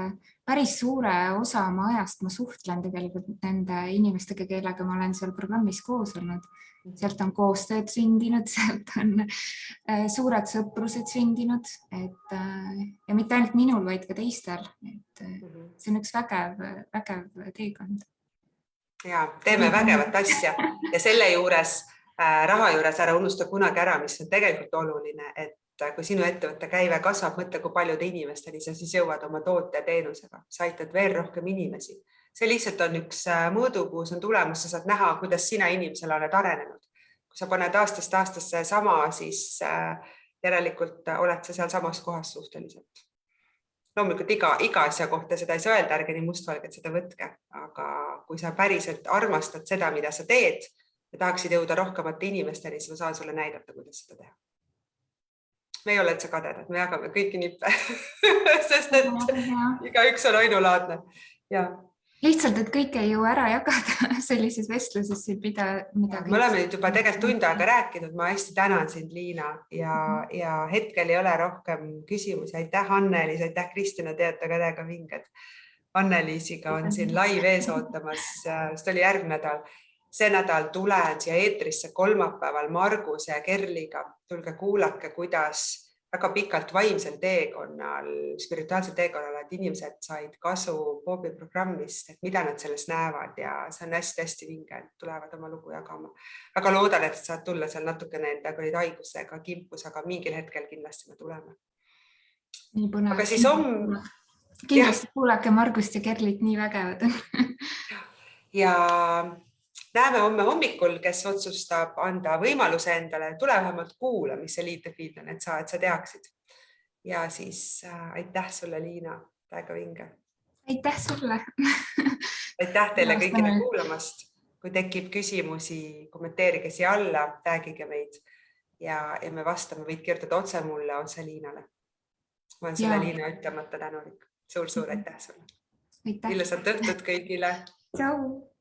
päris suure osa oma ajast ma suhtlen tegelikult nende inimestega, kellega ma olen seal programmis koos olnud. Sealt on koostööd sündinud, sealt on suured sõprused sündinud ja mitte ainult minul, vaid ka teistel. See on üks vägev teekond. Ja, teeme vägevat asja ja selle juures, raha juures ära unusta kunagi ära, mis on tegelikult oluline, et kui sinu ettevõtte käive kasvab, mõtle, kui paljude inimesteni sa siis jõuad oma toote ja teenusega. Sa aitad veel rohkem inimesi. See lihtsalt on üks mõõdupuu, see on tulemus, sa saad näha, kuidas sina inimesele oled arenenud. Kui sa paned aastast aastasse sama, siis järelikult oled sa seal samas kohas suhteliselt. Loomulikult iga asja kohta seda ei saa öelda, ärge nii mustvalged seda võtke, aga kui sa päriselt armastad seda, mida sa teed ja tahaksid jõuda rohkemate inimesteni, siis ma saan sulle näidata, kuidas seda teha. Me ei ole üldse kadedad, me jagame kõiki nippe, sest et igaüks on ainulaadne. Ja. Lihtsalt, et kõike ei jõua ära jagada sellises vestluses, mida... Me oleme nüüd juba tegelikult tund aega rääkinud, ma hästi tänan sind, Liina, ja hetkel ei ole rohkem küsimusi. Aitäh, Anneliis, aitäh, Kristina, teate ka täiega vinged. Anneliisiga on siin live ees ootamas, see oli järgmine nädal. See nädal tulen siia eetrisse kolmapäeval Marguse ja Kerliga. Tulge kuulake, kuidas väga pikalt vaimsel teekonnal, spirituaalsel teekonnal, et inimesed said kasu Bobby programmist, et mida nad selles näevad ja see on hästi-hästi vinge, et tulevad oma lugu jagama. Väga loodan, et saad tulla seal natukene endaga olid haigusega kimpus, aga mingil hetkel kindlasti me tuleme. Nii põnev. Aga siis kindlasti kuulake Margust ja Kerlit, nii vägevad. Ja näeme homme hommikul, kes otsustab anda võimaluse endale, tule vähemalt kuula, mis see Lead the Field on, et sa teaksid. Ja siis aitäh sulle, Liina, täiega vinge. Aitäh sulle. Aitäh teile kõigile kuulamast. Kui tekib küsimusi, kommenteerige siia alla, tagige meid ja me vastame, võid kirjutada otse mulle, otse Liinale. Ma olen selle Liina ütlemata tänulik. Suur-suur aitäh sulle. Ilusat õhtut kõigile. Tšau.